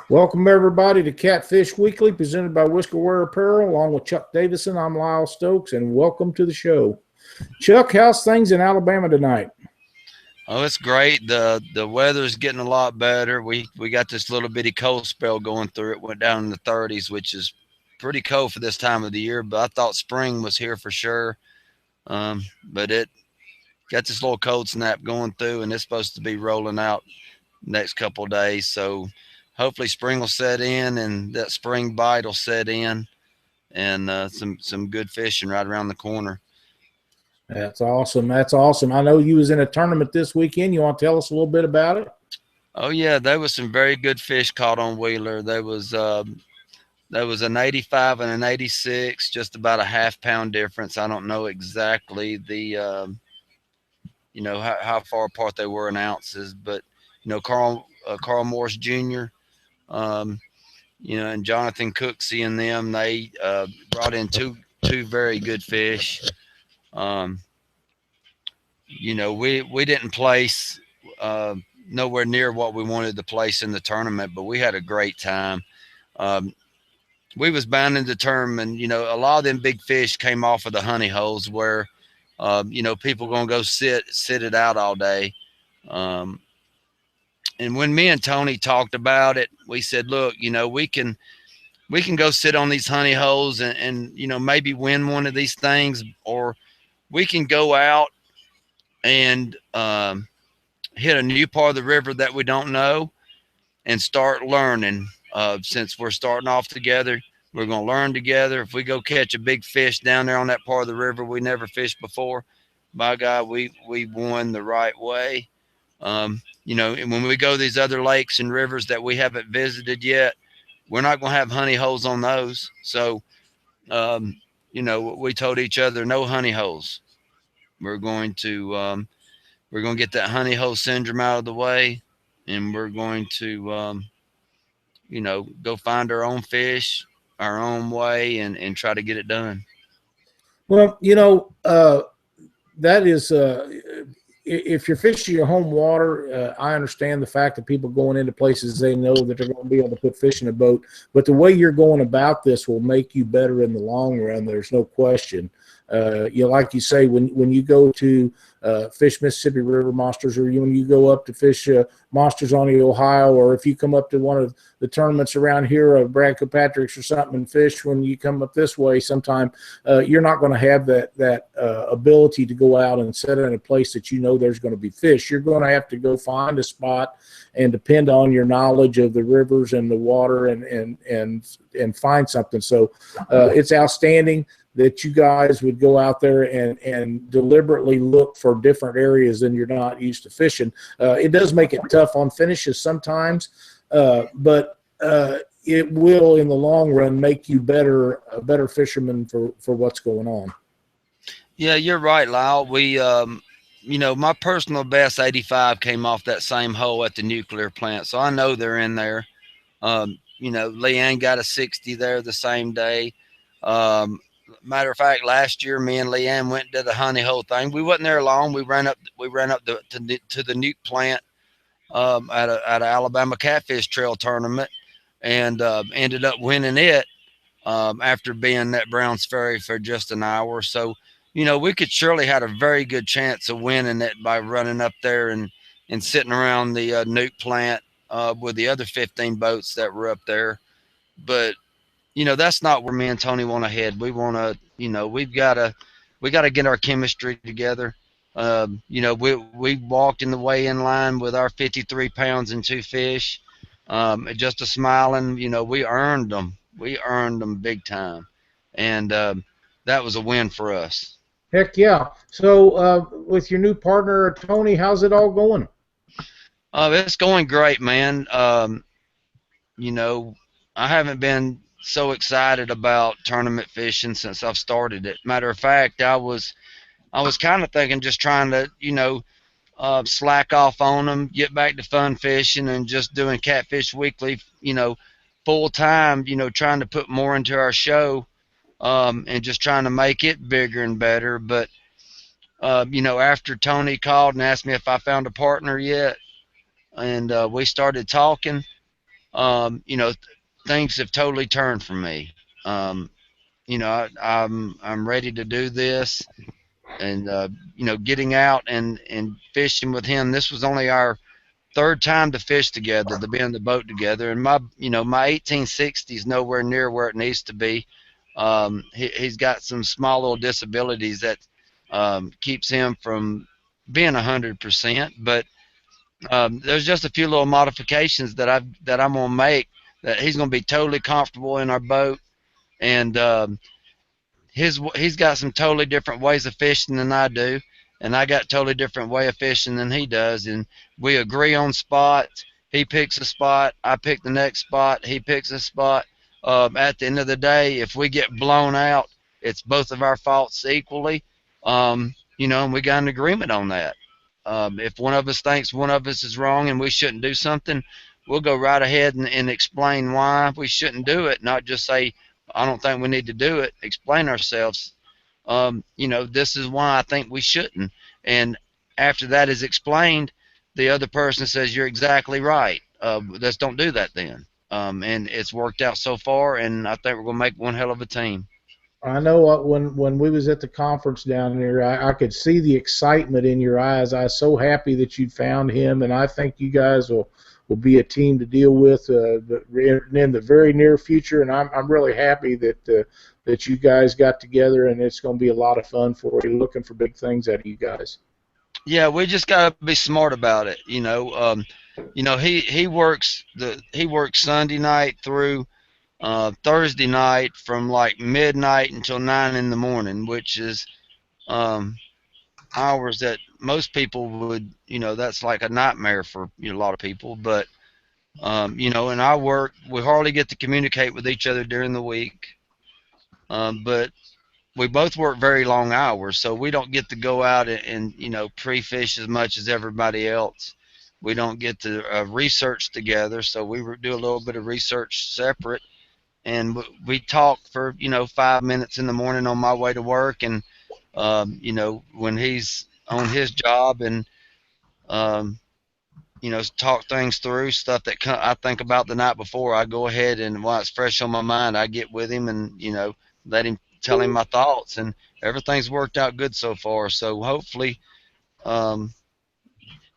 Welcome everybody to Catfish Weekly, presented by Whiskerware Apparel, along with Chuck Davison. I'm Lyle Stokes, and welcome to the show. Chuck, how's things in Alabama tonight? Oh, it's great. The weather's getting a lot better. We got this little bitty cold spell going through. It went down in the 30s, which is pretty cold for this time of the year. But I thought spring was here for sure. But it got this little cold snap going through, and it's supposed to be rolling out next couple of days. So hopefully spring will set in, and that spring bite will set in, and some good fishing right around the corner. That's awesome. That's awesome. I know you was in a tournament this weekend. You want to tell us a little bit about it? Oh yeah, there was some very good fish caught on Wheeler. There was an 85 and an 86, just about a half pound difference. I don't know exactly how far apart they were in ounces, but Carl Morris Jr. Um, and Jonathan Cooksey and them, they brought in two very good fish. Um, we didn't place nowhere near what we wanted to place in the tournament, but we had a great time. Um, we was bound and determined. A lot of them big fish came off of the honey holes where, people gonna go sit it out all day. Um, and when me and Tony talked about it, we said, look, we can go sit on these honey holes and maybe win one of these things, or we can go out and hit a new part of the river that we don't know and start learning. Since we're starting off together, we're going to learn together. If we go catch a big fish down there on that part of the river we never fished before, by God, we won the right way. And when we go to these other lakes and rivers that we haven't visited yet, we're not going to have honey holes on those. So, we told each other no honey holes. We're going to get that honey hole syndrome out of the way, and we're going to go find our own fish our own way and try to get it done. Well, that is if you're fishing your home water, I understand the fact that people going into places they know that they're going to be able to put fish in a boat. But the way you're going about this will make you better in the long run. There's no question. Like you say, when you go to fish Mississippi River monsters, or when you go up to fish monsters on the Ohio, or if you come up to one of the tournaments around here, Brad Kilpatrick's or something, and fish when you come up this way, sometime you're not going to have that ability to go out and set in a place that there's going to be fish. You're going to have to go find a spot and depend on your knowledge of the rivers and the water and find something. So it's outstanding that you guys would go out there and deliberately look for different areas than you're not used to fishing. It does make it tough on finishes sometimes, but it will, in the long run, make you a better fisherman for what's going on. Yeah, you're right, Lyle. My personal best 85 came off that same hole at the nuclear plant, so I know they're in there. Leanne got a 60 there the same day. Matter of fact, last year me and Leanne went to the honey hole thing. We wasn't there long. We ran up to the nuke plant at a Alabama Catfish Trail tournament, and ended up winning it after being at Browns Ferry for just an hour. So, we could surely had a very good chance of winning it by running up there and sitting around the nuke plant with the other 15 boats that were up there. But that's not where me and Tony want to head. We want to, we got to get our chemistry together. We walked in the weigh-in line with our 53 pounds and two fish, just a smiling. We earned them. We earned them big time, and that was a win for us. Heck yeah! So with your new partner Tony, how's it all going? It's going great, man. I haven't been so excited about tournament fishing since I've started it. Matter of fact, I was kind of thinking just trying to, slack off on them, get back to fun fishing, and just doing Catfish Weekly, full time, trying to put more into our show, and just trying to make it bigger and better. But, after Tony called and asked me if I found a partner yet, and we started talking, you know, things have totally turned for me. You know, I'm ready to do this, and you know, getting out and fishing with him. This was only our third time to fish together, to be on the boat together, and my 1860 is nowhere near where it needs to be. He's got some small little disabilities that keeps him from being 100%, but there's just a few little modifications that I'm gonna make that he's gonna be totally comfortable in our boat, and he's got some totally different ways of fishing than I do, and I got totally different way of fishing than he does, and we agree on spots. He picks a spot, I pick the next spot, he picks a spot. At the end of the day, if we get blown out, it's both of our faults equally. You know, and we got an agreement on that. If one of us thinks one of us is wrong and we shouldn't do something, we'll go right ahead and explain why we shouldn't do it, not just say, I don't think we need to do it. Explain ourselves. You know, this is why I think we shouldn't. And after that is explained, the other person says, you're exactly right. Let's don't do that then. And it's worked out so far, and I think we're going to make one hell of a team. I know when we was at the conference down there, I could see the excitement in your eyes. I was so happy that you'd found him, and I think you guys will be a team to deal with in the very near future. And I'm really happy that you guys got together, and it's going to be a lot of fun for you. Looking for big things out of you guys. Yeah, we just got to be smart about it. You know, he works Sunday night through Thursday night from like midnight until 9 in the morning, which is hours that most people would, you know, that's like a nightmare for a lot of people. But you know, in our work, we hardly get to communicate with each other during the week. But we both work very long hours, so we don't get to go out and you know, pre-fish as much as everybody else. We don't get to research together, so we do a little bit of research separate, and we talk for, you know, 5 minutes in the morning on my way to work, and you know, when he's on his job, and you know, talk things through, stuff that I think about the night before. I go ahead, and while it's fresh on my mind, I get with him and, you know, let him tell him my thoughts, and everything's worked out good so far. So hopefully,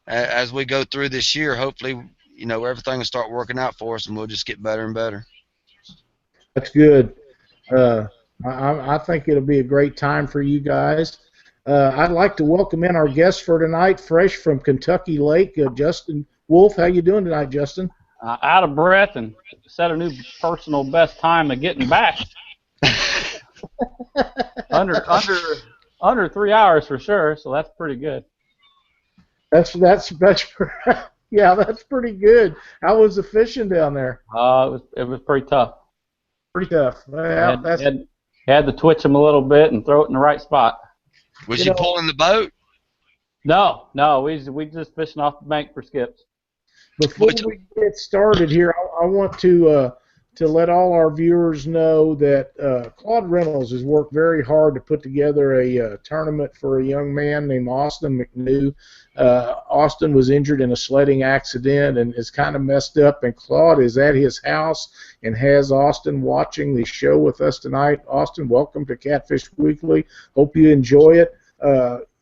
as we go through this year, hopefully, you know, everything will start working out for us, and we'll just get better and better. That's good. I think it'll be a great time for you guys. I'd like to welcome in our guest for tonight, fresh from Kentucky Lake, Justin Wolfe. How you doing tonight, Justin? Out of breath and set a new personal best time of getting back. under 3 hours for sure, so that's pretty good. That's yeah, that's pretty good. How was the fishing down there? It was pretty tough. Pretty tough. Well, had to twitch them a little bit and throw it in the right spot. Was you pulling the boat? No, we just fishing off the bank for skips. Before we get started here, I want to let all our viewers know that Claude Reynolds has worked very hard to put together a tournament for a young man named Austin McNew. Austin was injured in a sledding accident and is kind of messed up, and Claude is at his house and has Austin watching the show with us tonight. Austin, welcome to Catfish Weekly. Hope you enjoy it.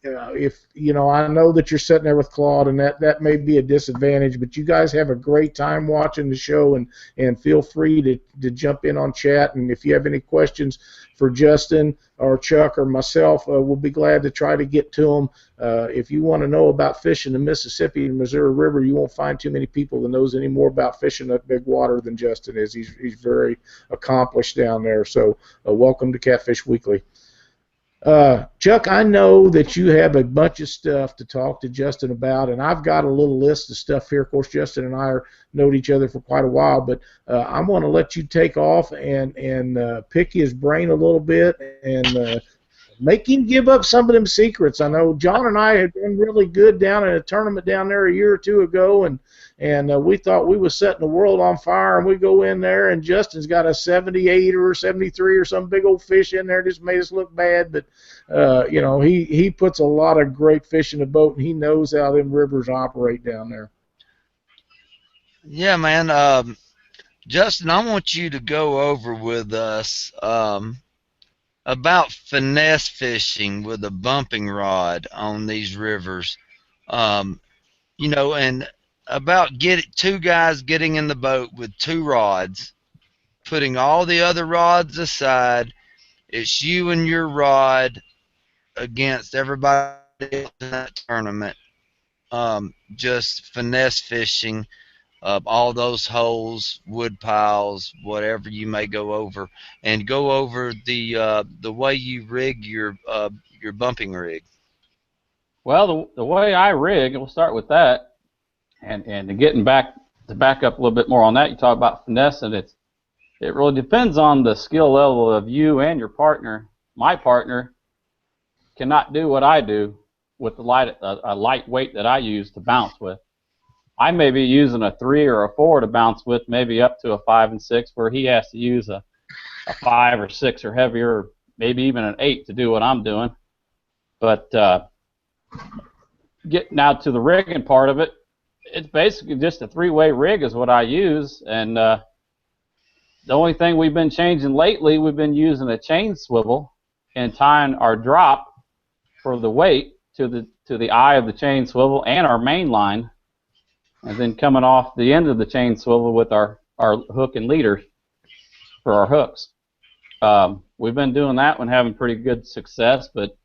If you know, I know that you're sitting there with Claude, and that may be a disadvantage, but you guys have a great time watching the show, and feel free to jump in on chat. And if you have any questions for Justin or Chuck or myself, we'll be glad to try to get to them. If you want to know about fishing the Mississippi and Missouri River, you won't find too many people that knows any more about fishing that big water than Justin is. He's very accomplished down there. So welcome to Catfish Weekly. Chuck, I know that you have a bunch of stuff to talk to Justin about, and I've got a little list of stuff here. Of course, Justin and I known each other for quite a while, but I'm going to let you take off and pick his brain a little bit and make him give up some of them secrets. I know John and I had been really good down in a tournament down there a year or two ago, and we thought we was setting the world on fire, and we go in there, and Justin's got a 78 or 73 or some big old fish in there, just made us look bad. But you know, he puts a lot of great fish in the boat, and he knows how them rivers operate down there. Yeah, man. Justin, I want you to go over with us about finesse fishing with a bumping rod on these rivers. Um, and about two guys getting in the boat with two rods, putting all the other rods aside. It's you and your rod against everybody else in that tournament. Just finesse fishing all those holes, wood piles, whatever you may go over, and go over the way you rig your bumping rig. Well, the way I rig, we'll start with that, and getting back up a little bit more on that. You talk about finesse, and it really depends on the skill level of you and your partner. My partner cannot do what I do with a light weight that I use to bounce with. I may be using a 3 or a 4 to bounce with, maybe up to a 5 and 6, where he has to use a 5 or 6 or heavier, or maybe even an 8 to do what I'm doing. But getting out to the rigging part of it, it's basically just a 3-way rig is what I use, and the only thing we've been changing lately, we've been using a chain swivel and tying our drop for the weight to the eye of the chain swivel and our main line, and then coming off the end of the chain swivel with our hook and leader for our hooks. We've been doing that one, having pretty good success, but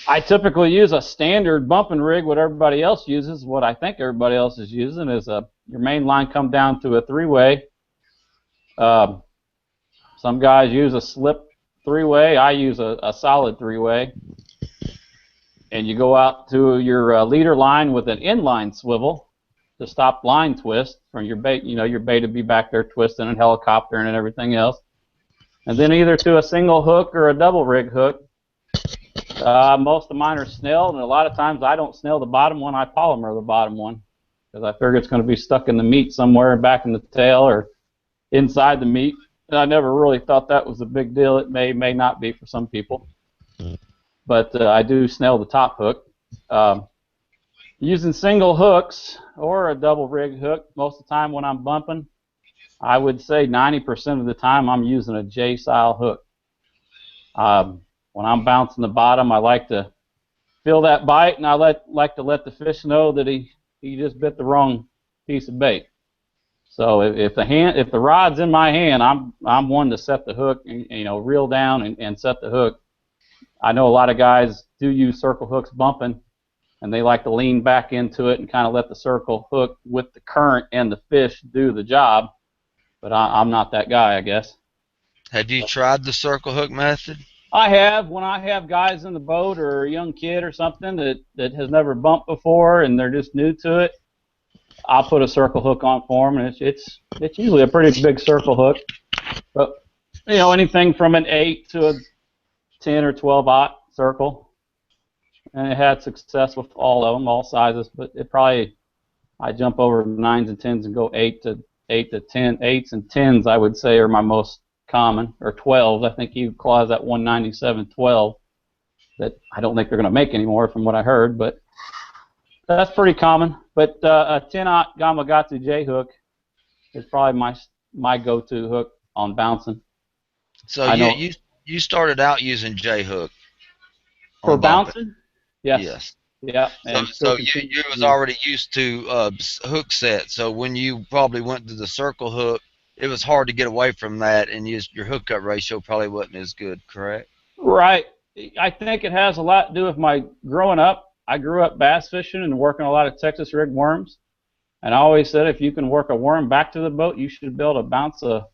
I typically use a standard bumping rig. What everybody else uses, what I think everybody else is using, is your main line come down to a 3-way. Some guys use a slip 3-way. I use a solid 3-way. And you go out to your leader line with an inline swivel to stop line twist from your bait. Your bait would be back there twisting and helicoptering and everything else. And then either to a single hook or a double rig hook. Most of mine are snelled, and a lot of times I don't snell the bottom one. I polymer the bottom one because I figure it's going to be stuck in the meat somewhere back in the tail or inside the meat. And I never really thought that was a big deal. It may not be for some people. But I do snell the top hook. Using single hooks or a double rig hook, most of the time when I'm bumping, I would say 90% of the time I'm using a J-style hook. When I'm bouncing the bottom, I like to feel that bite, and I like to let the fish know that he just bit the wrong piece of bait. So if the rod's in my hand, I'm one to set the hook, and, reel down and set the hook. I know a lot of guys do use circle hooks bumping, and they like to lean back into it and kind of let the circle hook with the current and the fish do the job. But I'm not that guy, I guess. Have you tried the circle hook method? I have. When I have guys in the boat or a young kid or something that has never bumped before and they're just new to it, I'll put a circle hook on for them, and it's usually a pretty big circle hook. But anything from an 8 to a 10 or 12-aught circle, and it had success with all of them, all sizes. But I jump over 9s and 10s and go 8 to 10. 8s and 10s I would say are my most common, or 12s. I think he claws that 197 12 that I don't think they're going to make anymore from what I heard, but that's pretty common. But a 10-aught Gamakatsu J hook is probably my go-to hook on bouncing. So you started out using J hook for bouncing? Yes. Yeah. So you was already used to hook set. So when you probably went to the circle hook, it was hard to get away from that, and your hookup ratio probably wasn't as good, correct? Right. I think it has a lot to do with my growing up. I grew up bass fishing and working a lot of Texas rig worms, and I always said if you can work a worm back to the boat, you should be able to bounce a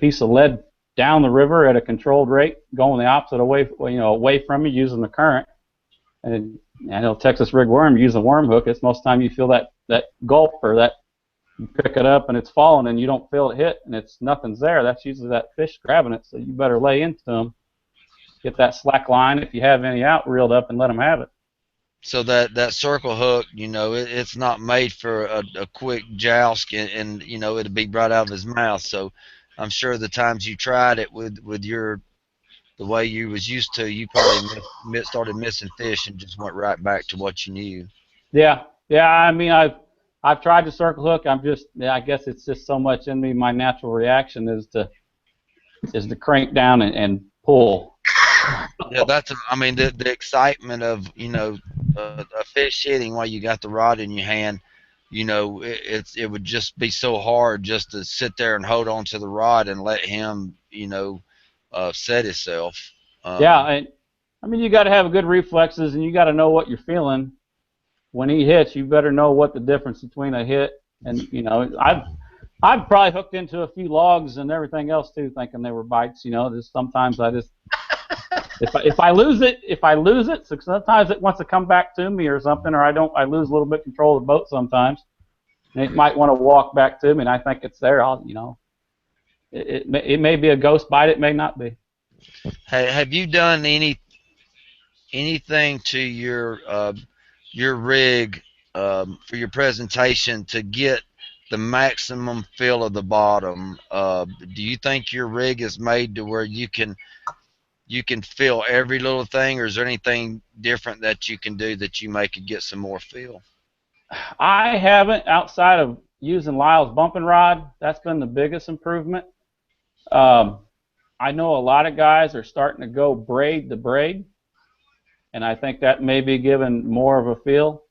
piece of lead down the river at a controlled rate, going the opposite away from you using the current. And I know Texas rig worm, using a worm hook, it's most of the time you feel that gulp, or that you pick it up and it's falling and you don't feel it hit and nothing's there. That's usually that fish grabbing it, so you better lay into them. Get that slack line, if you have any out, reeled up and let them have it. So that circle hook, it's not made for a quick joust, and it'll be right out of his mouth. So I'm sure the times you tried it with the way you was used to, you probably started missing fish and just went right back to what you knew. Yeah. I mean, I've tried to circle hook. I guess it's just so much in me. My natural reaction is to crank down and pull. Yeah, I mean, the excitement of, you know, a fish hitting while you got the rod in your hand, you know, it would just be so hard just to sit there and hold on to the rod and let him, you know, set himself. Yeah, I mean, you got to have good reflexes, and you got to know what you're feeling when he hits. You better know what the difference between a hit and, you know, I've probably hooked into a few logs and everything else too, thinking they were bites. You know, just sometimes I just if I lose it, so sometimes it wants to come back to me or something, or I lose a little bit control of the boat sometimes. And it might want to walk back to me, and I think it's there. You know, it may be a ghost bite, it may not be. Hey, have you done anything to your rig for your presentation to get the maximum feel of the bottom? Do you think your rig is made to where you can feel every little thing, or is there anything different that you can do that you make it get some more feel? I haven't, outside of using Lyle's bumping rod. That's been the biggest improvement. I know a lot of guys are starting to go braid to braid, and I think that may be giving more of a feel.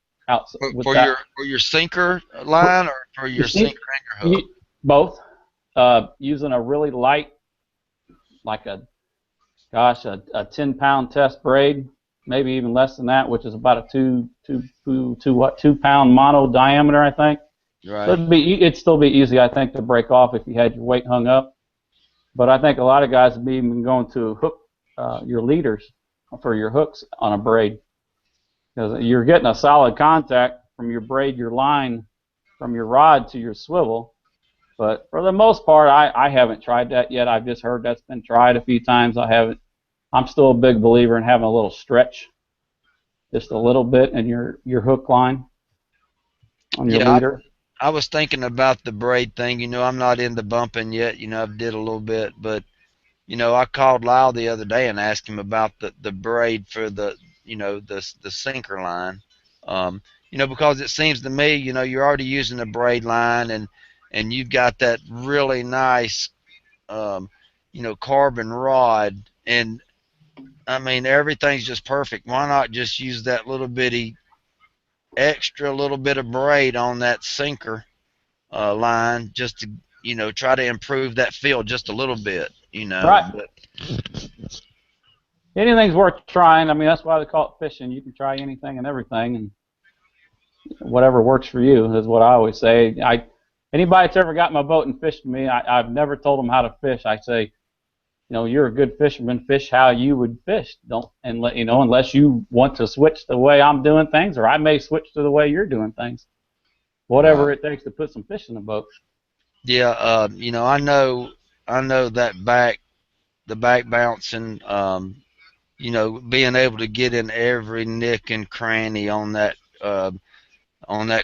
For your sinker line, or for your sinker and your hook? Both. Using a really light, like a 10-pound test braid, maybe even less than that, which is about a 2-pound mono diameter, I think. Right. So it'd still be easy, I think, to break off if you had your weight hung up. But I think a lot of guys have even going to hook your leaders for your hooks on a braid, because you're getting a solid contact from your braid, your line, from your rod to your swivel. But for the most part, I haven't tried that yet. I've just heard that's been tried a few times. I haven't. I'm still a big believer in having a little stretch, just a little bit in your hook line on your leader. I was thinking about the braid thing. You know, I'm not into bumping yet. You know, I did a little bit, but you know, I called Lyle the other day and asked him about the braid for the, you know, the sinker line. You know, because it seems to me, you know, you're already using a braid line, and you've got that really nice, you know, carbon rod, and I mean, everything's just perfect. Why not just use that little bitty extra little bit of braid on that sinker line, just to, you know, try to improve that feel just a little bit, you know. Right. But anything's worth trying. I mean, that's why they call it fishing. You can try anything and everything, and whatever works for you is what I always say. Anybody that's ever got my boat and fished me, I've never told them how to fish. I say, you know, you're a good fisherman. Fish how you would fish. Unless you want to switch the way I'm doing things, or I may switch to the way you're doing things. Whatever it takes to put some fish in the boat. Yeah, you know, I know that the back bouncing, you know, being able to get in every nick and cranny on that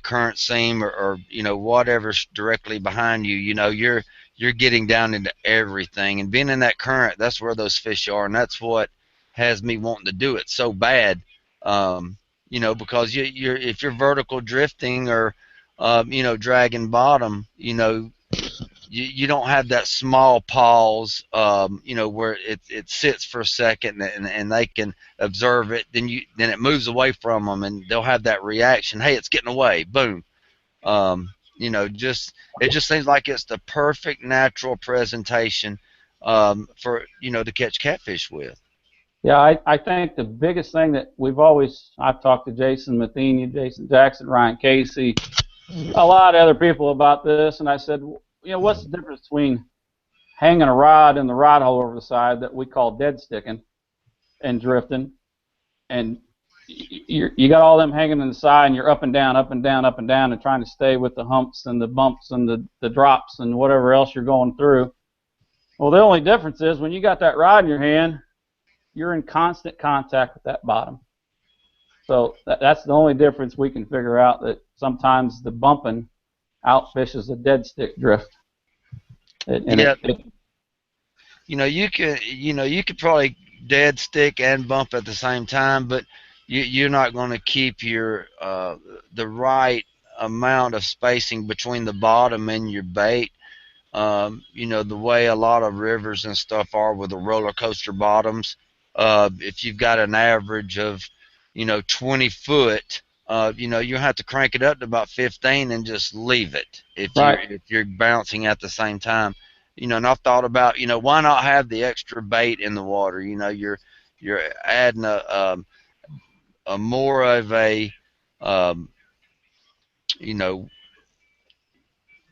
current seam, or you know, whatever's directly behind you, you know, you're getting down into everything, and being in that current, that's where those fish are, and that's what has me wanting to do it so bad. You know, because if you're vertical drifting, or you know, dragging bottom, you know, you don't have that small pause, you know, where it sits for a second, and they can observe it, then it moves away from them, and they'll have that reaction, hey, it's getting away, boom. You know, it just seems like it's the perfect natural presentation for, you know, to catch catfish with. Yeah, I think the biggest thing that I've talked to Jason Matheny, Jason Jackson, Ryan Casey, a lot of other people about this, and I said, you know, what's the difference between hanging a rod in the rod hole over the side that we call dead sticking and drifting, and you got all them hanging in the side, and you're up and down, up and down, up and down, and trying to stay with the humps and the bumps and the drops and whatever else you're going through. Well, the only difference is when you got that rod in your hand, you're in constant contact with that bottom. So that's the only difference we can figure out, that sometimes the bumping outfishes the dead stick drift. You know, you could probably dead stick and bump at the same time, but you're not going to keep your the right amount of spacing between the bottom and your bait. You know, the way a lot of rivers and stuff are with the roller coaster bottoms. If you've got an average of, you know, 20 foot, you know, you have to crank it up to about 15 and just leave it if you're bouncing at the same time. You know, and I've thought about, you know, why not have the extra bait in the water? You know, you're adding a more of a, um, you know,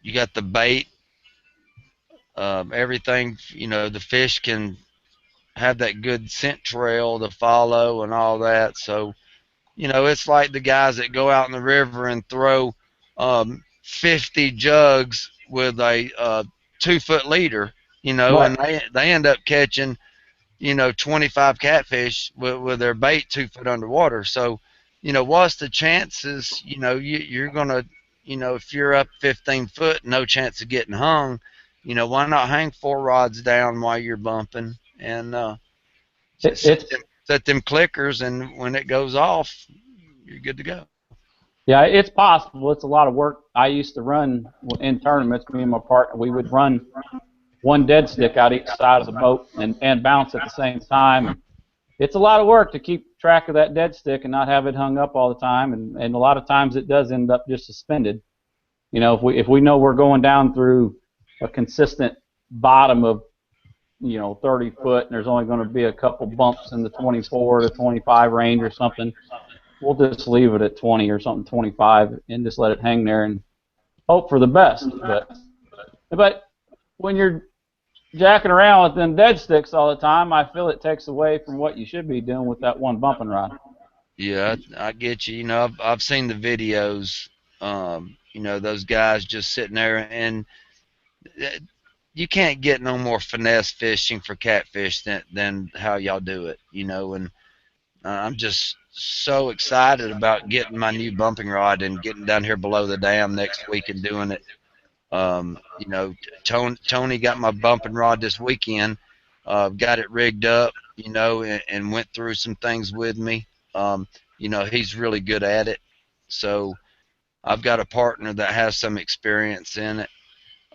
you got the bait, everything. You know, the fish can have that good scent trail to follow and all that. So, you know, it's like the guys that go out in the river and throw 50 jugs with a 2-foot leader, you know, and they end up catching, you know, 25 catfish with their bait 2 foot underwater. So, you know, what's the chances, you know, you're going to, you know, if you're up 15 foot, no chance of getting hung, you know, why not hang 4 rods down while you're bumping and set them clickers, and when it goes off, you're good to go. Yeah, it's possible. It's a lot of work. I used to run in tournaments, me and my partner, we would run one dead stick out each side of the boat and bounce at the same time. It's a lot of work to keep track of that dead stick and not have it hung up all the time, and a lot of times it does end up just suspended. You know, if we know we're going down through a consistent bottom of, you know, 30 foot, and there's only going to be a couple bumps in the 24 to 25 range or something, we'll just leave it at 20 or something, 25, and just let it hang there and hope for the best. But when you're jacking around with them dead sticks all the time, I feel it takes away from what you should be doing with that one bumping rod. Yeah, I get you. You know, I've seen the videos. You know, those guys just sitting there, and you can't get no more finesse fishing for catfish than how y'all do it. You know, and I'm just so excited about getting my new bumping rod and getting down here below the dam next week and doing it. You know, Tony got my bumping rod this weekend, got it rigged up, you know, and went through some things with me. You know, he's really good at it. So I've got a partner that has some experience in it.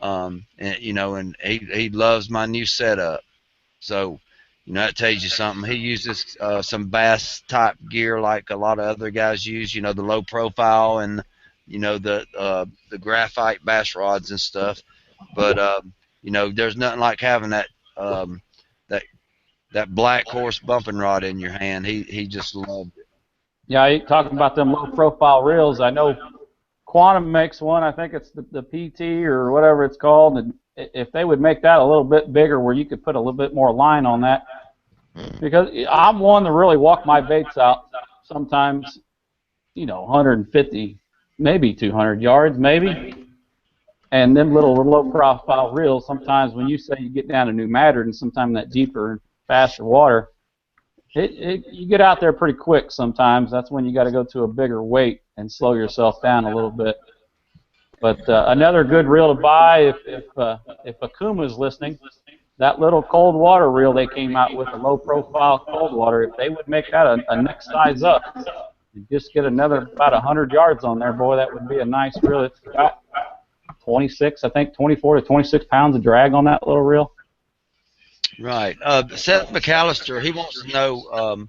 And, you know, and he loves my new setup. So, you know, that tells you something. He uses some bass type gear like a lot of other guys use, you know, the low profile and, you know, the graphite bass rods and stuff. But, you know, there's nothing like having that that black horse bumping rod in your hand. He just loved it. Yeah, you talking about them low profile reels. I know Quantum makes one. I think it's the PT or whatever it's called. And if they would make that a little bit bigger where you could put a little bit more line on that, because I'm one to really walk my baits out sometimes, you know, 150, maybe 200 yards, maybe. And them little low profile reels, sometimes when you say you get down to New Madrid and sometimes that deeper, faster water, you get out there pretty quick sometimes. That's when you got to go to a bigger weight and slow yourself down a little bit. But another good reel to buy if Akuma's listening, that little cold water reel they came out with, a low profile cold water, if they would make that a next size up, and just get another about 100 yards on there, boy, that would be a nice reel. It's got 26, I think 24 to 26 pounds of drag on that little reel. Right. Seth McAllister, he wants to know,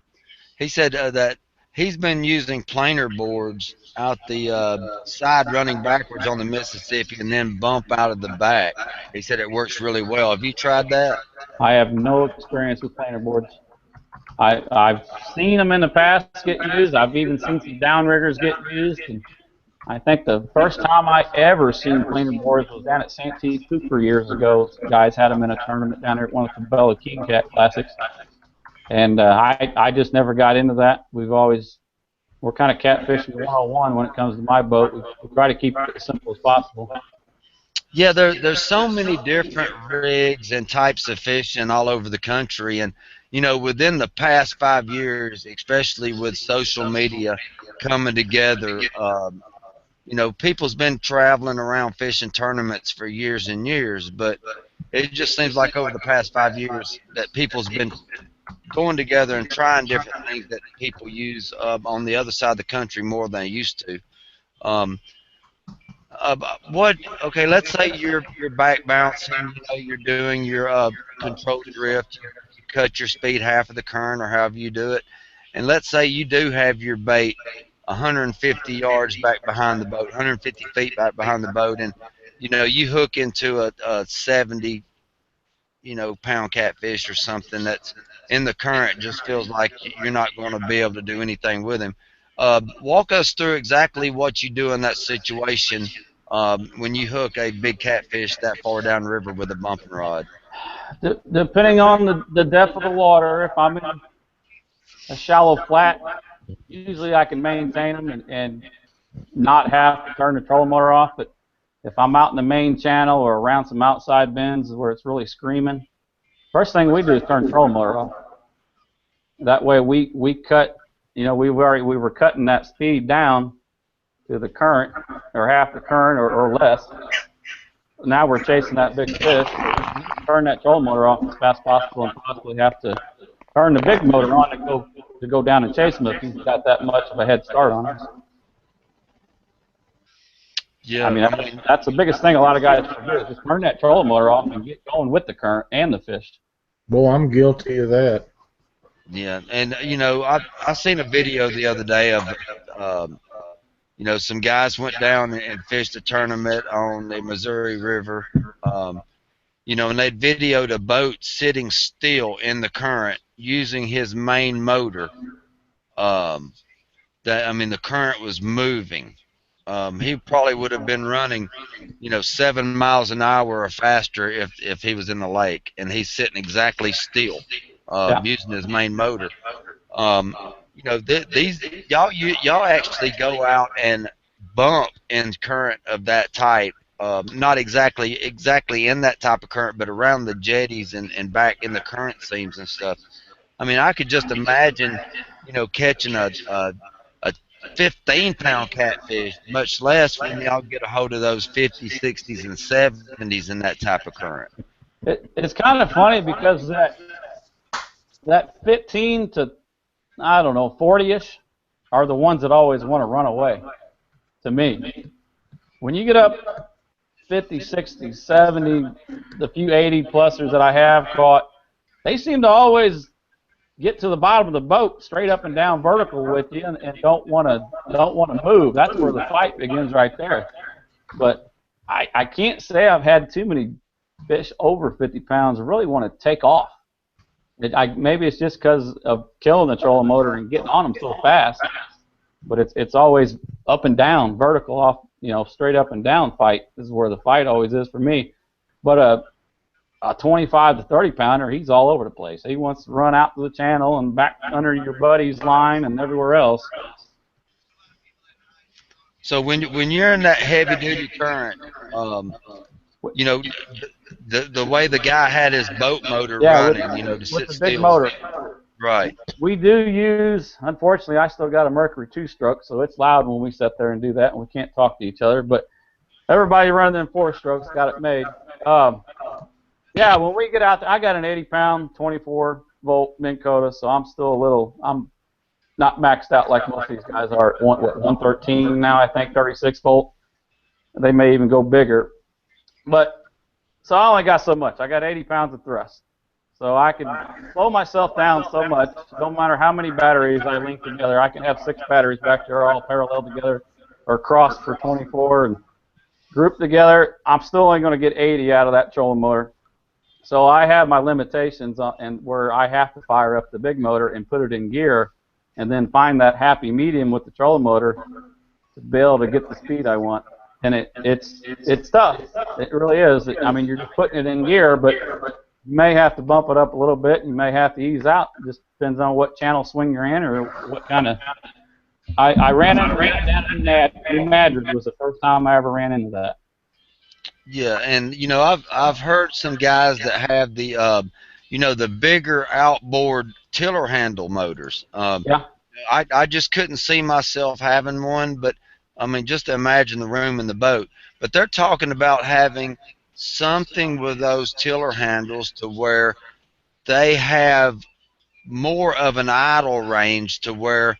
he said that he's been using planer boards out the side running backwards on the Mississippi and then bump out of the back. He said it works really well. Have you tried that? I have no experience with planer boards. I've seen them in the past get used. I've even seen some downriggers get used. And I think the first time I ever seen planer boards was down at Santee Cooper years ago. Guys had them in a tournament down there at one of the Bella King Cat Classics. And I just never got into that. We're kind of catfishing 101 when it comes to my boat. We try to keep it as simple as possible. Yeah, there's so many different rigs and types of fishing all over the country. And, you know, within the past 5 years, especially with social media coming together, you know, people's been traveling around fishing tournaments for years and years, but it just seems like over the past 5 years that people's been going together and trying different things that people use on the other side of the country more than they used to. What? Okay, let's say you're back bouncing. You know, you're doing your controlled drift. You cut your speed half of the current, or however you do it. And let's say you do have your bait 150 yards back behind the boat, 150 feet back behind the boat, and you know you hook into a 70 pound catfish or something that's in the current. Just feels like you're not going to be able to do anything with him. Walk us through exactly what you do in that situation when you hook a big catfish that far down the river with a bumping rod. Depending on the depth of the water, if I'm in a shallow flat, usually I can maintain them and not have to turn the trolling motor off. But if I'm out in the main channel or around some outside bends where it's really screaming, first thing we do is turn the trolling motor off. That way we cut, you know, we were cutting that speed down to the current or half the current or less. Now we're chasing that big fish. Turn that trolling motor off as fast as possible and possibly have to turn the big motor on to go down and chase him if he's got that much of a head start on us. Yeah, I mean that's the biggest thing a lot of guys forget is just turn that trolling motor off and get going with the current and the fish. Boy, I'm guilty of that. Yeah, and you know I seen a video the other day of you know, some guys went down and fished a tournament on the Missouri River. You know, and they'd videoed a boat sitting still in the current using his main motor. The current was moving. He probably would have been running, you know, 7 miles an hour or faster if he was in the lake, and he's sitting exactly still, using his main motor. You know, these y'all actually go out and bump in current of that type. Not exactly in that type of current, but around the jetties and back in the current seams and stuff. I mean, I could just imagine, you know, catching a 15-pound catfish, much less when y'all get a hold of those 50s, 60s, and 70s in that type of current. It's kind of funny because that 15 to, I don't know, 40-ish are the ones that always want to run away, to me. When you get up 50, 60, 70, the few 80-plussers that I have caught, they seem to always get to the bottom of the boat straight up and down vertical with you and don't want to move. That's where the fight begins right there. But I can't say I've had too many fish over 50 pounds really want to take off. Maybe it's just because of killing the trolling motor and getting on them so fast, but it's always up and down, vertical off, you know, straight up and down fight is where the fight always is for me. But a 25 to 30 pounder, he's all over the place. He wants to run out to the channel and back under your buddy's line and everywhere else. So when you're in that heavy duty current, you know, the way the guy had his boat motor running, you know, to sit with the still. big motor. Right. We do use, unfortunately, I still got a Mercury 2-stroke, so it's loud when we sit there and do that, and we can't talk to each other. But everybody running them 4-strokes got it made. Yeah, when we get out there, I got an 80-pound, 24-volt Minn Kota, so I'm not maxed out like most of these guys are. 113 now, I think, 36 volt. They may even go bigger. But so I only got so much. I got 80 pounds of thrust. So I can slow myself down so much, no matter how many batteries I link together. I can have 6 batteries back there all parallel together or crossed for 24 and grouped together. I'm still only going to get 80 out of that trolling motor. So I have my limitations and where I have to fire up the big motor and put it in gear and then find that happy medium with the trolling motor to be able to get the speed I want. And it's tough. It really is. I mean, you're just putting it in gear, but you may have to bump it up a little bit. You may have to ease out. It just depends on what channel swing you're in or what kind of. I ran down in that. New Madrid was the first time I ever ran into that. Yeah, and you know I've heard some guys that have the you know, the bigger outboard tiller handle motors. Yeah. I just couldn't see myself having one, but I mean, just imagine the room in the boat. But they're talking about having something with those tiller handles to where they have more of an idle range to where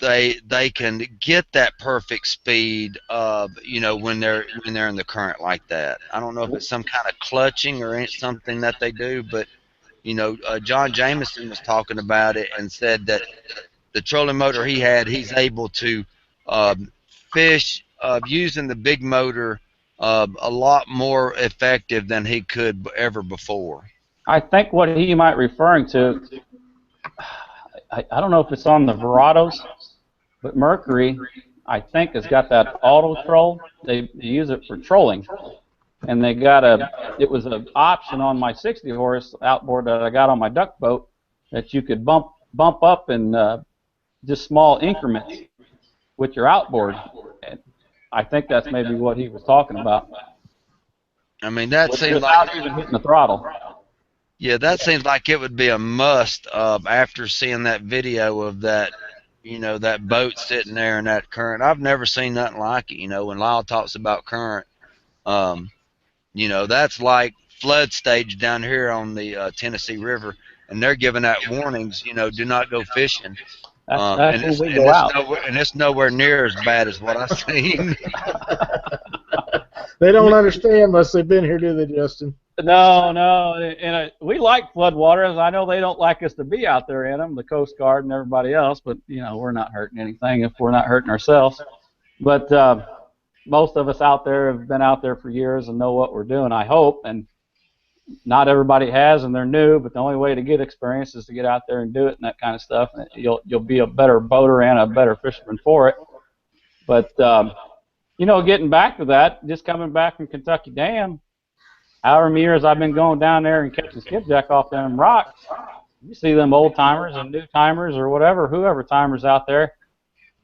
they can get that perfect speed when they're in the current like that. I don't know if it's some kind of clutching or something that they do, but John Jameson was talking about it and said that the trolling motor he's able to fish using the big motor a lot more effective than he could ever before. I think what he might be referring to, I don't know if it's on the Verados, but Mercury, I think, has got that auto troll. They use it for trolling, and they got it was an option on my 60 horse outboard that I got on my duck boat that you could bump up in just small increments with your outboard. And I think that's maybe what he was talking about. I mean, that seems without even hitting the throttle. Yeah, that seems like it would be a must after seeing that video of that, that boat sitting there in that current. I've never seen nothing like it. When Lyle talks about current, that's like flood stage down here on the Tennessee River, and they're giving out warnings, do not go fishing. That's when we go out. And it's nowhere near as bad as what I've seen. They don't understand unless they've been here, do they, Justin? No, and we like floodwaters. I know they don't like us to be out there in them, the Coast Guard and everybody else, but, we're not hurting anything if we're not hurting ourselves. But most of us out there have been out there for years and know what we're doing, I hope, and not everybody has, and they're new, but the only way to get experience is to get out there and do it and that kind of stuff. And you'll be a better boater and a better fisherman for it. But, getting back to that, just coming back from Kentucky Dam, however many years I've been going down there and catching skipjack off them rocks, you see them old timers and new timers or whatever, whoever timers out there,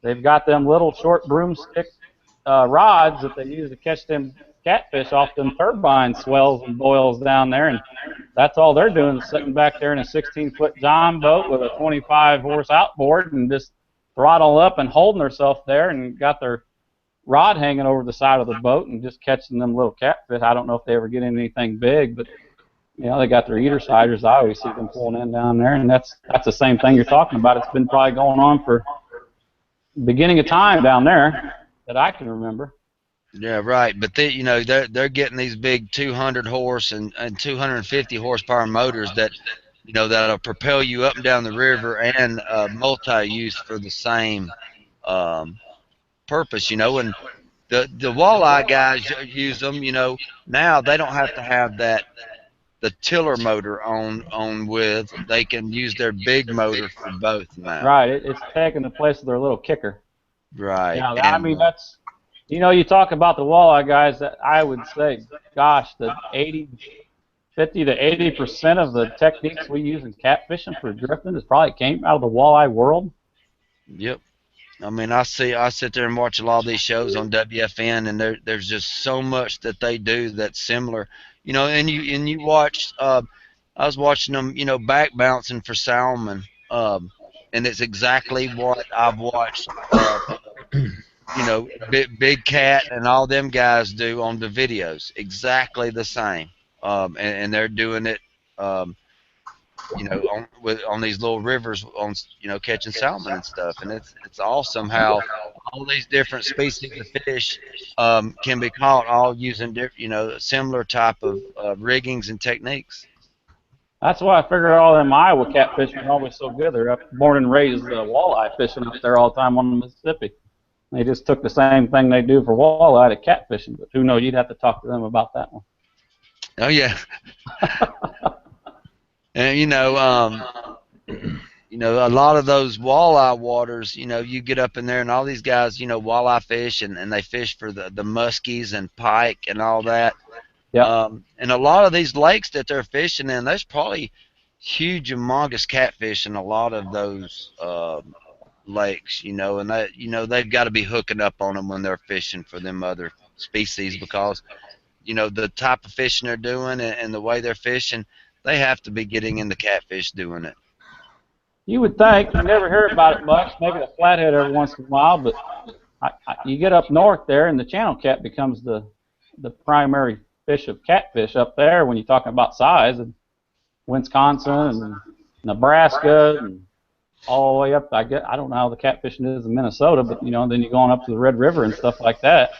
they've got them little short broomstick rods that they use to catch them catfish off them turbine swells and boils down there, and that's all they're doing is sitting back there in a 16-foot John boat with a 25-horse outboard and just throttle up and holding herself there and got their rod hanging over the side of the boat and just catching them little catfish. I don't know if they ever get anything big, but they got their eater siders. I always see them pulling in down there, and that's the same thing you're talking about. It's been probably going on for the beginning of time down there that I can remember. Yeah, right. But they're getting these big 200 horse and 250 horsepower motors that that'll propel you up and down the river and multi-use for the same purpose. And the walleye guys use them. Now they don't have to have the tiller motor on with. They can use their big motor for both now. Right. It's taking the place of their little kicker. Right. Yeah, I mean that's. You talk about the walleye guys, that I would say, gosh, the 50 to 80% of the techniques we use in catfishing for drifting is probably came out of the walleye world. Yep. I mean, I sit there and watch a lot of these shows on WFN, and there's just so much that they do that's similar. And you watch. I was watching them, back bouncing for salmon, and it's exactly what I've watched. Big Cat and all them guys do on the videos, exactly the same, and they're doing it, on these little rivers, on catching salmon and stuff, and it's awesome how all these different species of fish can be caught all using different, similar type of riggings and techniques. That's why I figured all them Iowa catfishing are always so good. They're born and raised walleye fishing up there all the time on the Mississippi. They just took the same thing they do for walleye to catfishing, but who knows? You'd have to talk to them about that one. Oh yeah. And a lot of those walleye waters, you get up in there and all these guys, walleye fish and they fish for the muskies and pike and all that. Yeah. And a lot of these lakes that they're fishing in, there's probably huge, humongous catfish in a lot of those lakes, and that they've got to be hooking up on them when they're fishing for them other species, because the type of fishing they're doing and the way they're fishing, they have to be getting in the catfish doing it. You would think. You never hear about it much, maybe the flathead every once in a while, but you get up north there and the channel cat becomes the primary fish of catfish up there when you're talking about size, and Wisconsin and Nebraska and all the way up. I don't know how the catfishing is in Minnesota, but you know, then you're going up to the Red River and stuff like that.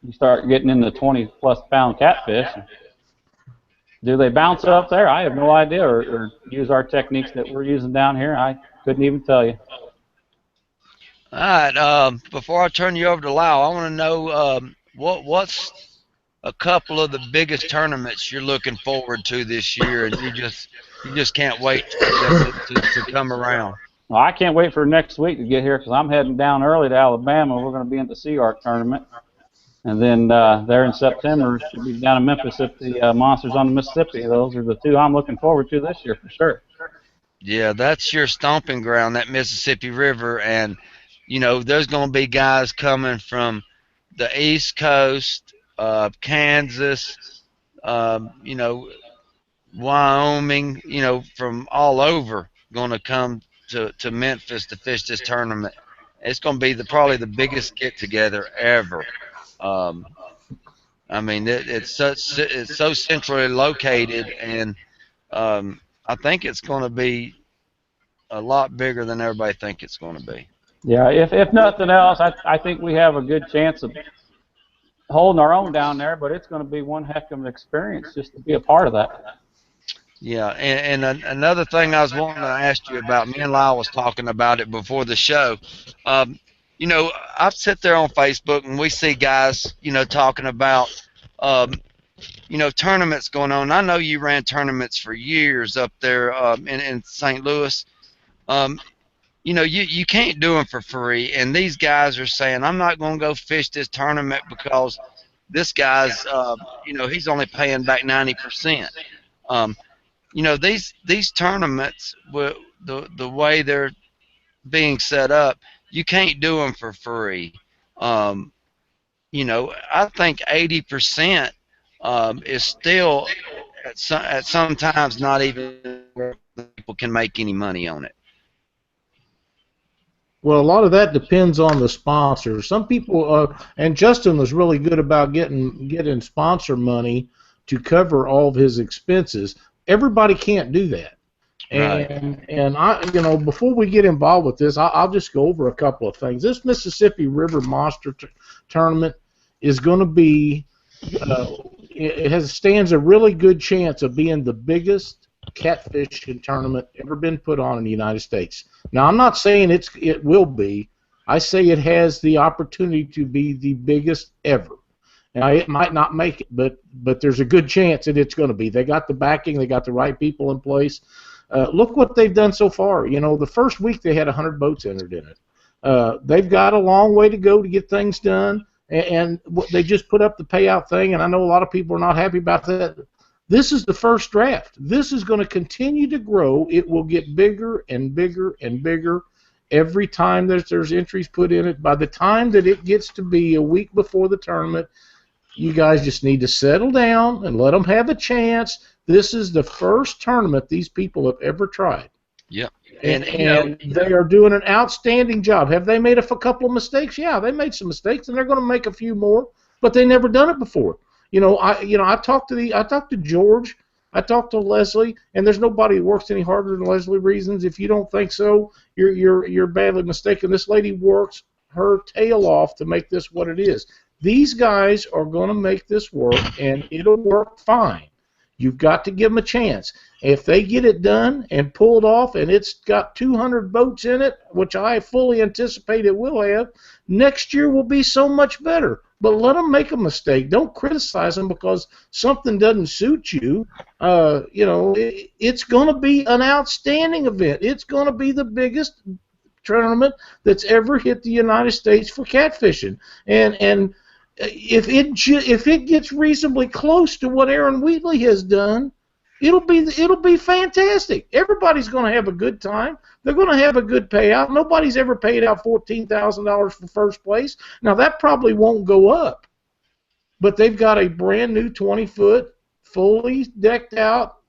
You start getting into 20+ pound catfish. Do they bounce up there? I have no idea, or use our techniques that we're using down here. I couldn't even tell you. All right. Before I turn you over to Lyle, I want to know what's a couple of the biggest tournaments you're looking forward to this year, and you just can't wait to come around. Well, I can't wait for next week to get here because I'm heading down early to Alabama. We're going to be in the Sea Arc tournament. And then there in September, should be down in Memphis at the Monsters on the Mississippi. Those are the two I'm looking forward to this year for sure. Yeah, that's your stomping ground, that Mississippi River. And, you know, there's going to be guys coming from the East Coast, Kansas, you know, Wyoming, you know, from all over going to come to Memphis to fish this tournament. It's going to be probably the biggest get-together ever. I mean, it's so centrally located, and I think it's going to be a lot bigger than everybody thinks it's going to be. Yeah, if nothing else, I think we have a good chance of holding our own down there, but it's going to be one heck of an experience just to be a part of that. Yeah, and another thing I was wanting to ask you about, me and Lyle was talking about it before the show. You know, I've sit there on Facebook and we see guys, you know, talking about, you know, tournaments going on. I know you ran tournaments for years up there in St. Louis. You know, you can't do them for free. And these guys are saying, I'm not going to go fish this tournament because this guy's, you know, he's only paying back 90%. You know, these tournaments, the way they're being set up, you can't do them for free. You know, I think 80% is still at some times not even where people can make any money on it. Well, a lot of that depends on the sponsor. Some people, and Justin was really good about getting sponsor money to cover all of his expenses. Everybody can't do that. Right. And I, you know, before we get involved with this, I'll just go over a couple of things. This Mississippi River Monster Tournament is going to be, it stands a really good chance of being the biggest catfishing tournament ever been put on in the United States. Now, I'm not saying it will be. I say it has the opportunity to be the biggest ever. Now, it might not make it, but there's a good chance that it's going to be. They got the backing. They got the right people in place. Look what they've done so far. You know, the first week they had 100 boats entered in it. They've got a long way to go to get things done, and they just put up the payout thing, and I know a lot of people are not happy about that. This is the first draft. This is going to continue to grow. It will get bigger and bigger and bigger every time there's entries put in it. By the time that it gets to be a week before the tournament, you guys just need to settle down and let them have a chance. This is the first tournament these people have ever tried. Yep. And they are doing an outstanding job. Have they made a couple of mistakes? Yeah, they made some mistakes, and they're going to make a few more, but they never done it before. I talked to George, I talked to Leslie, and there's nobody who works any harder than Leslie Reasons. If you don't think so, you're badly mistaken. This lady works her tail off to make this what it is. These guys are going to make this work, and it'll work fine. You've got to give them a chance. If they get it done and pulled off, and it's got 200 boats in it, which I fully anticipate it will have, next year will be so much better. But let them make a mistake. Don't criticize them because something doesn't suit you. It's going to be an outstanding event. It's going to be the biggest tournament that's ever hit the United States for catfishing. And if it gets reasonably close to what Aaron Wheatley has done, it'll be fantastic. Everybody's going to have a good time. They're going to have a good payout. Nobody's ever paid out $14,000 for first place. Now that probably won't go up, but they've got a brand new 20-foot, fully decked out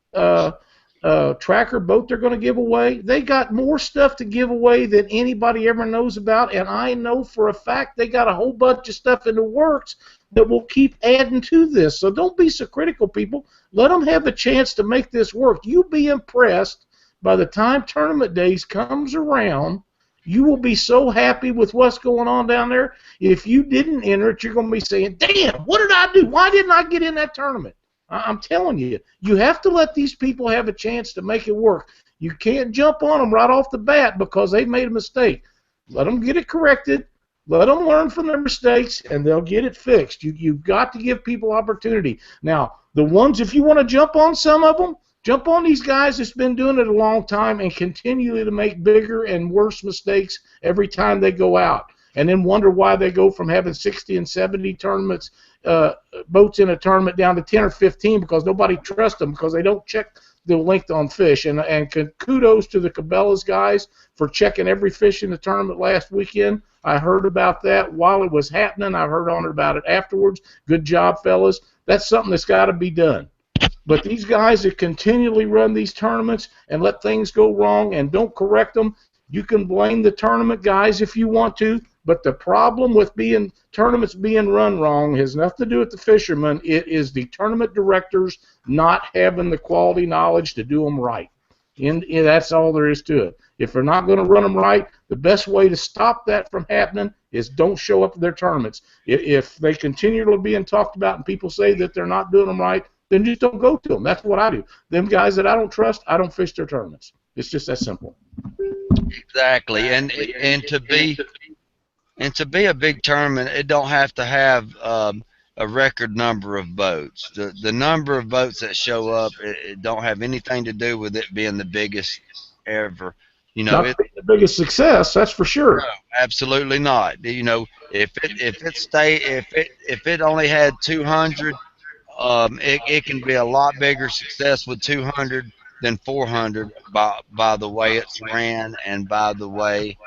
tracker boat they're going to give away. They got more stuff to give away than anybody ever knows about, and I know for a fact they got a whole bunch of stuff in the works that will keep adding to this. So don't be so critical, people. Let them have a chance to make this work. You be impressed by the time tournament days comes around, you will be so happy with what's going on down there. If you didn't enter it, you're going to be saying, damn, what did I do? Why didn't I get in that tournament? I'm telling you, you have to let these people have a chance to make it work. You can't jump on them right off the bat because they made a mistake. Let them get it corrected. Let them learn from their mistakes, and they'll get it fixed. You've got to give people opportunity. Now, the ones, if you want to jump on some of them, jump on these guys that's been doing it a long time and continue to make bigger and worse mistakes every time they go out, and then wonder why they go from having 60 and 70 tournaments, boats in a tournament down to 10 or 15 because nobody trusts them because they don't check the length on fish. And kudos to the Cabela's guys for checking every fish in the tournament last weekend. I heard about that while it was happening. I heard on about it afterwards. Good job, fellas. That's something that's got to be done. But these guys that continually run these tournaments and let things go wrong and don't correct them, you can blame the tournament guys if you want to, but the problem with tournaments being run wrong has nothing to do with the fishermen. It is the tournament directors not having the quality knowledge to do them right. And that's all there is to it. If they're not going to run them right, the best way to stop that from happening is don't show up to their tournaments. If they continually being talked about and people say that they're not doing them right, then just don't go to them. That's what I do. Them guys that I don't trust, I don't fish their tournaments. It's just that simple. Exactly. And to be a big tournament, it don't have to have a record number of boats. The number of boats that show up, it don't have anything to do with it being the biggest ever. You know, not the biggest success, that's for sure. No, absolutely not. You know, if it only had 200, it can be a lot bigger success with 200 than 400 by the way it's ran and by the way,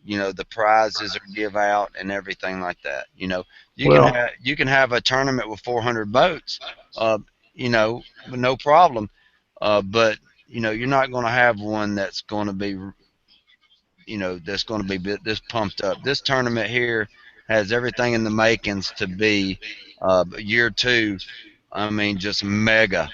you know, the prizes are give out and everything like that. You know, you can have a tournament with 400 boats, you know, no problem. But you know, you're not going to have one that's going to be, you know, that's going to be this pumped up. This tournament here has everything in the makings to be year 2. I mean, just mega.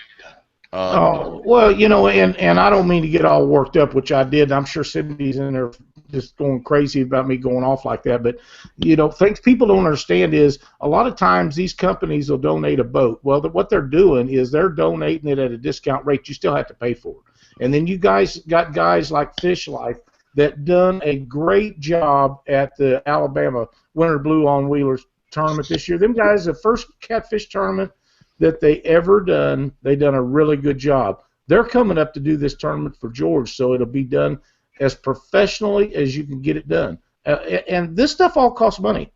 Well, you know, and I don't mean to get all worked up, which I did. I'm sure Cindy's in there just going crazy about me going off like that. But, you know, things people don't understand is a lot of times these companies will donate a boat. Well, what they're doing is they're donating it at a discount rate. You still have to pay for it. And then you guys got guys like Fish Life that done a great job at the Alabama Winter Blue on Wheelers tournament this year. Them guys, the first catfish tournament that they ever done, they done a really good job. They're coming up to do this tournament for George, so it'll be done as professionally as you can get it done. And this stuff all costs money.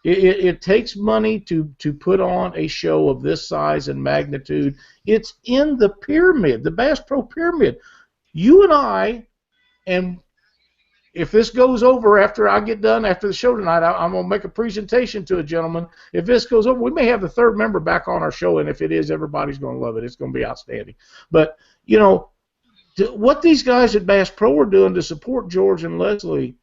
It takes money to put on a show of this size and magnitude. It's in the pyramid, the Bass Pro Pyramid. You and I, and if this goes over after I get done after the show tonight, I'm going to make a presentation to a gentleman. If this goes over, we may have the third member back on our show, and if it is, everybody's going to love it. It's going to be outstanding. But, you know, what these guys at Bass Pro are doing to support George and Leslie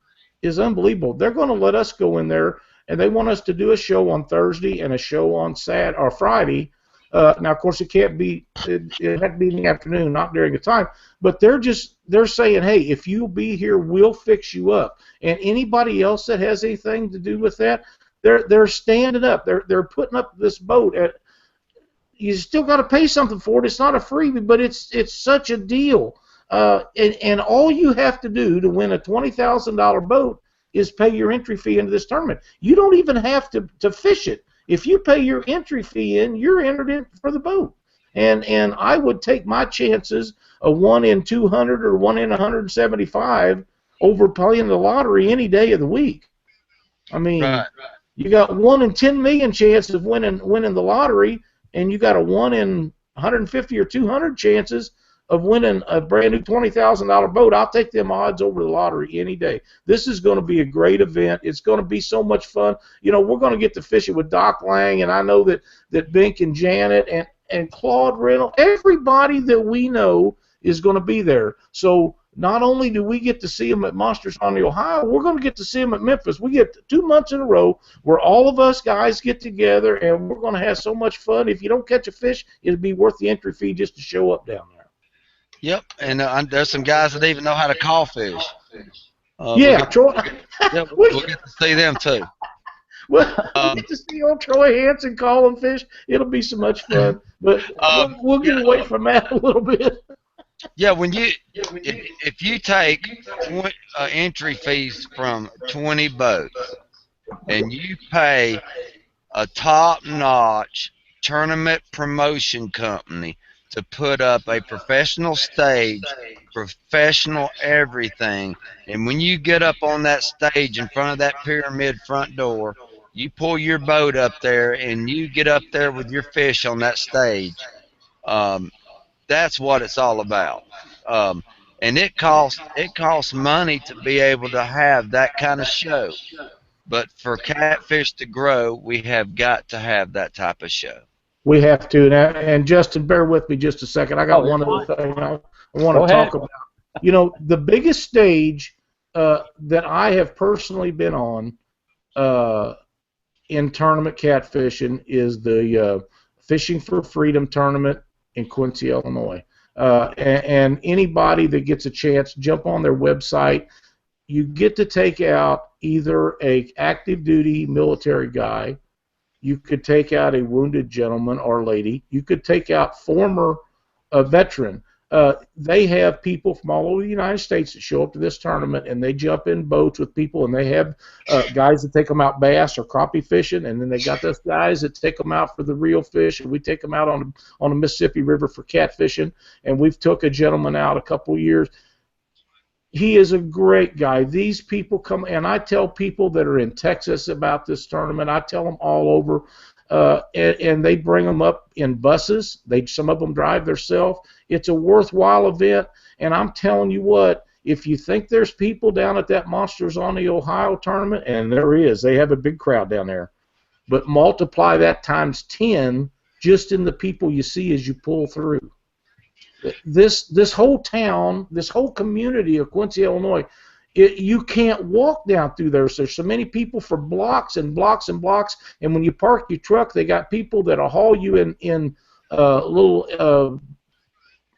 is unbelievable. They're going to let us go in there, and they want us to do a show on Thursday and a show on Saturday or Friday. Now, of course, it can't be. It had to be in the afternoon, not during the time. But they're saying, hey, if you'll be here, we'll fix you up. And anybody else that has anything to do with that, they're standing up. They're putting up this boat. You still got to pay something for it. It's not a freebie, but it's such a deal. And all you have to do to win a $20,000 boat is pay your entry fee into this tournament. You don't even have to fish it. If you pay your entry fee in, you're entered in for the boat. And I would take my chances of 1 in 200 or 1 in 175 over playing the lottery any day of the week. I mean, right. You got 1 in 10 million chance of winning the lottery, and you got a 1 in 150 or 200 chances of winning a brand new $20,000 boat. I'll take them odds over the lottery any day. This is going to be a great event. It's going to be so much fun. You know, we're going to get to fish it with Doc Lang, and I know that Bink and Janet and Claude Reynolds, everybody that we know is going to be there. So not only do we get to see them at Monsters on the Ohio, we're going to get to see them at Memphis. We get 2 months in a row where all of us guys get together, and we're going to have so much fun. If you don't catch a fish, it'll be worth the entry fee just to show up down there. Yep, and there's some guys that even know how to call fish. Yeah, Troy. Yeah, we, we'll get to see them too. we'll get to see old Troy Hansen calling fish. It'll be so much fun. But we'll get away from that a little bit. Yeah, if you take entry fees from 20 boats and you pay a top-notch tournament promotion company to put up a professional stage, professional everything, and when you get up on that stage in front of that pyramid front door, you pull your boat up there and you get up there with your fish on that stage. Um, that's what it's all about. Um, and it costs money to be able to have that kind of show. But for catfish to grow, we have got to have that type of show. We have to. And Justin, bear with me just a second. I got one you're other fine. thing I want Go to ahead. talk about. You know, the biggest stage that I have personally been on in tournament catfishing is the Fishing for Freedom tournament in Quincy, Illinois. And anybody that gets a chance, jump on their website. You get to take out either a active duty military guy, you could take out a wounded gentleman or lady, you could take out former veteran. They have people from all over the United States that show up to this tournament, and they jump in boats with people, and they have guys that take them out bass or crappie fishing, and then they got those guys that take them out for the real fish, and we take them out on the Mississippi River for catfishing, and we've took a gentleman out a couple of years. He is a great guy. These people come, and I tell people that are in Texas about this tournament. I tell them all over, and they bring them up in buses. Some of them drive themselves. It's a worthwhile event, and I'm telling you what, if you think there's people down at that Monsters on the Ohio tournament, and there is, they have a big crowd down there, but multiply that times 10 just in the people you see as you pull through. This whole town, this whole community of Quincy, Illinois, you can't walk down through there. So there's so many people for blocks and blocks and blocks. And when you park your truck, they got people that'll haul you in little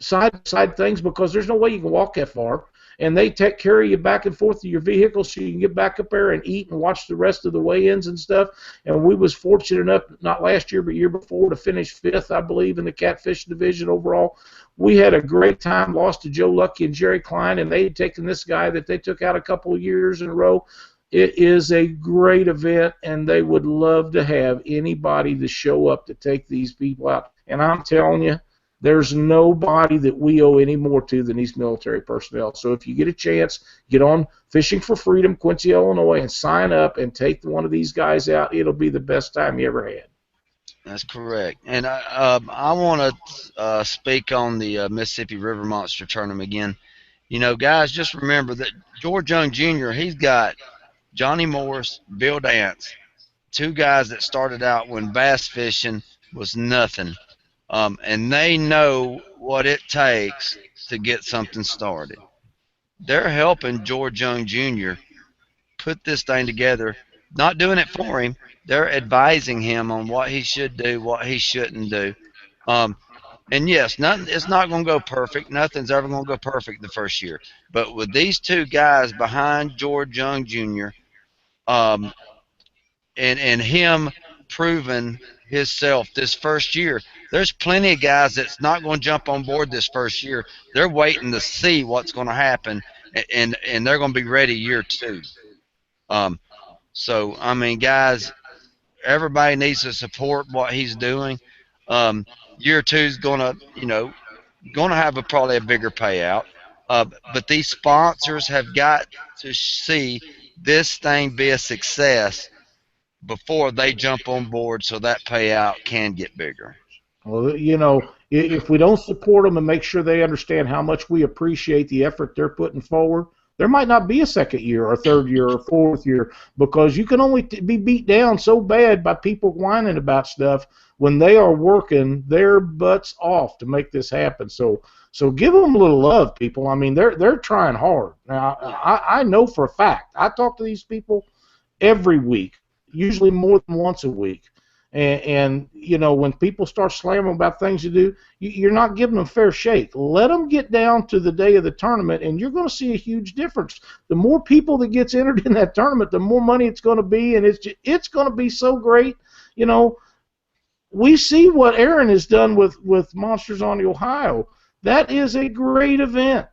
side things because there's no way you can walk that far. And they carry you back and forth to your vehicle so you can get back up there and eat and watch the rest of the weigh-ins and stuff. And we was fortunate enough, not last year but year before, to finish 5th, I believe, in the catfish division overall. We had a great time, lost to Joe Lucky and Jerry Klein, and they had taken this guy that they took out a couple of years in a row. It is a great event, and they would love to have anybody to show up to take these people out. And I'm telling you, there's nobody that we owe any more to than these military personnel. So if you get a chance, get on Fishing for Freedom, Quincy, Illinois, and sign up and take one of these guys out. It'll be the best time you ever had. That's correct. And I want to speak on the Mississippi River Monster Tournament again. You know, guys, just remember that George Young Jr., he's got Johnny Morris, Bill Dance, two guys that started out when bass fishing was nothing. And they know what it takes to get something started. They're helping George Young Jr. put this thing together, not doing it for him. They're advising him on what he should do, what he shouldn't do. And yes, it's not going to go perfect. Nothing's ever going to go perfect the first year. But with these two guys behind George Young Jr., and him proving himself this first year, there's plenty of guys that's not going to jump on board this first year. They're waiting to see what's going to happen, and they're going to be ready year 2. So, I mean, guys, everybody needs to support what he's doing. Year 2 is going to have probably a bigger payout. But these sponsors have got to see this thing be a success before they jump on board so that payout can get bigger. Well, you know, if we don't support them and make sure they understand how much we appreciate the effort they're putting forward, there might not be a second year or third year or fourth year, because you can only be beat down so bad by people whining about stuff when they are working their butts off to make this happen. So give them a little love, people. I mean, they're trying hard. Now, I know for a fact, I talk to these people every week, usually more than once a week, And you know, when people start slamming about things to do, you're not giving them a fair shake. Let them get down to the day of the tournament, and you're going to see a huge difference. The more people that gets entered in that tournament, the more money it's going to be, and it's going to be so great. You know, we see what Aaron has done with Monsters on the Ohio. That is a great event.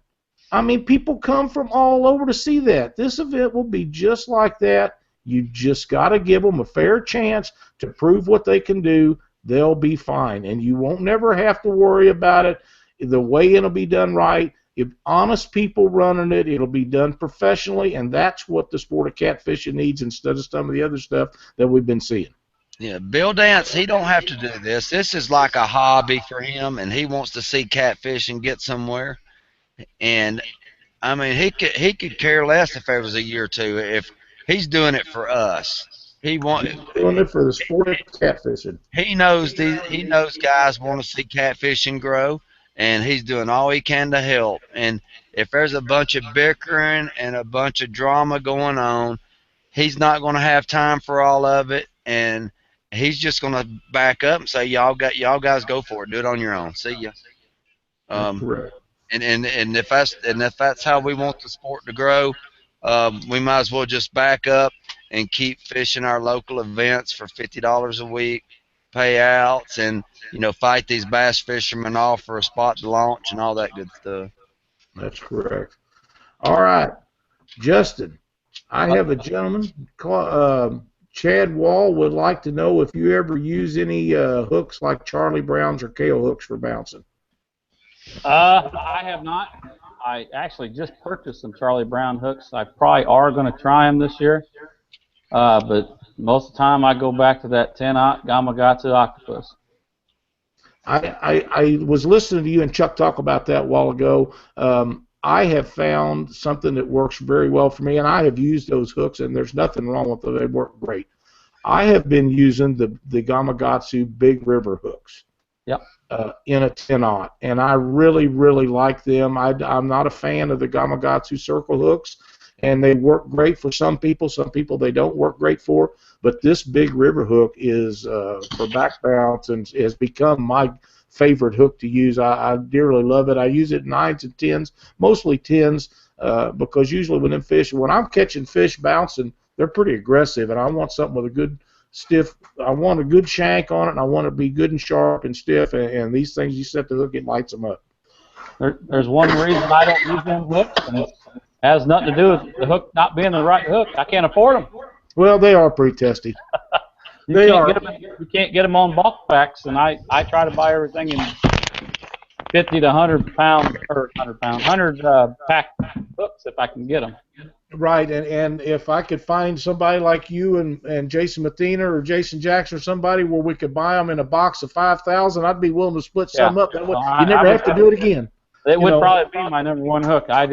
I mean, people come from all over to see that. This event will be just like that. You just got to give them a fair chance to prove what they can do. They'll be fine, and you won't never have to worry about it. The weigh-in will be done right. If honest people running it, it'll be done professionally, and that's what the sport of catfishing needs instead of some of the other stuff that we've been seeing. Yeah, Bill Dance, he don't have to do this. This is like a hobby for him, and he wants to see catfish and get somewhere. And I mean, he could care less if it was a year or two. If he's doing it for us, he's doing it for the sport of catfishing. He knows guys want to see catfishing grow, and he's doing all he can to help. And if there's a bunch of bickering and a bunch of drama going on, he's not going to have time for all of it, and he's just going to back up and say, y'all guys go for it, do it on your own. See ya. Correct. And if that's how we want the sport to grow, we might as well just back up and keep fishing our local events for $50 a week, payouts, and fight these bass fishermen off for a spot to launch and all that good stuff. That's correct. All right, Justin, I have a gentleman, Chad Wall, would like to know if you ever use any hooks like Charlie Brown's or Kale hooks for bouncing. I have not. I actually just purchased some Charlie Brown hooks. I probably are going to try them this year. But most of the time I go back to that 10-aught Gamakatsu octopus. I was listening to you and Chuck talk about that a while ago. I have found something that works very well for me, and I have used those hooks, and there's nothing wrong with them. They work great. I have been using the Gamakatsu Big River hooks. Yep. In a 10-aught, and I really, really like them. I'm not a fan of the Gamakatsu circle hooks, and they work great for some people. Some people they don't work great for, but this Big River hook is for back bounce and has become my favorite hook to use. I dearly love it. I use it 9s and 10s, mostly 10s, because usually when I'm catching fish bouncing, they're pretty aggressive, and I want something with a good stiff. I want a good shank on it, and I want it to be good and sharp and stiff, and these things, you set the hook, it lights them up. There's one reason I don't use them hooks, and it has nothing to do with the hook not being the right hook. I can't afford them. Well, they are pretty testy. You can't get them on bulk packs, and I try to buy everything in 50 to 100 pound or 100 pack hooks if I can get them. Right, and if I could find somebody like you and Jason Mathena or Jason Jackson or somebody where we could buy them in a box of 5,000, I'd be willing to split some up. You never have to do it again. It would probably be my number one hook. I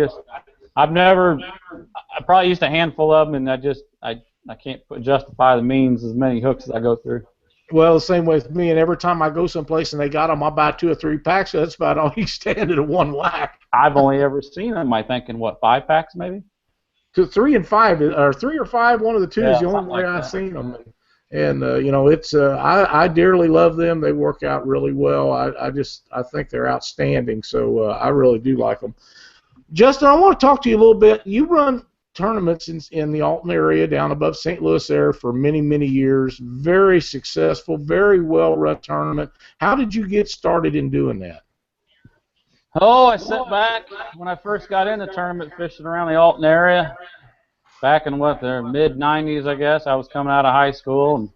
probably used a handful of them, and I can't justify the means as many hooks as I go through. Well, the same way with me, and every time I go someplace and they got them, I buy 2 or 3 packs, so that's about all you stand at a one whack. I've only ever seen them, I think, in 5 packs maybe? 3 and 5, or 3 or 5, one of the two is the only way I've seen them. And it's I dearly love them. They work out really well. I think they're outstanding. So I really do like them. Justin, I want to talk to you a little bit. You run tournaments in the Alton area down above St. Louis there for many, many years. Very successful, very well run tournament. How did you get started in doing that? Oh, I sat back when I first got in the tournament fishing around the Alton area. Back in the mid-'90s, I guess. I was coming out of high school, and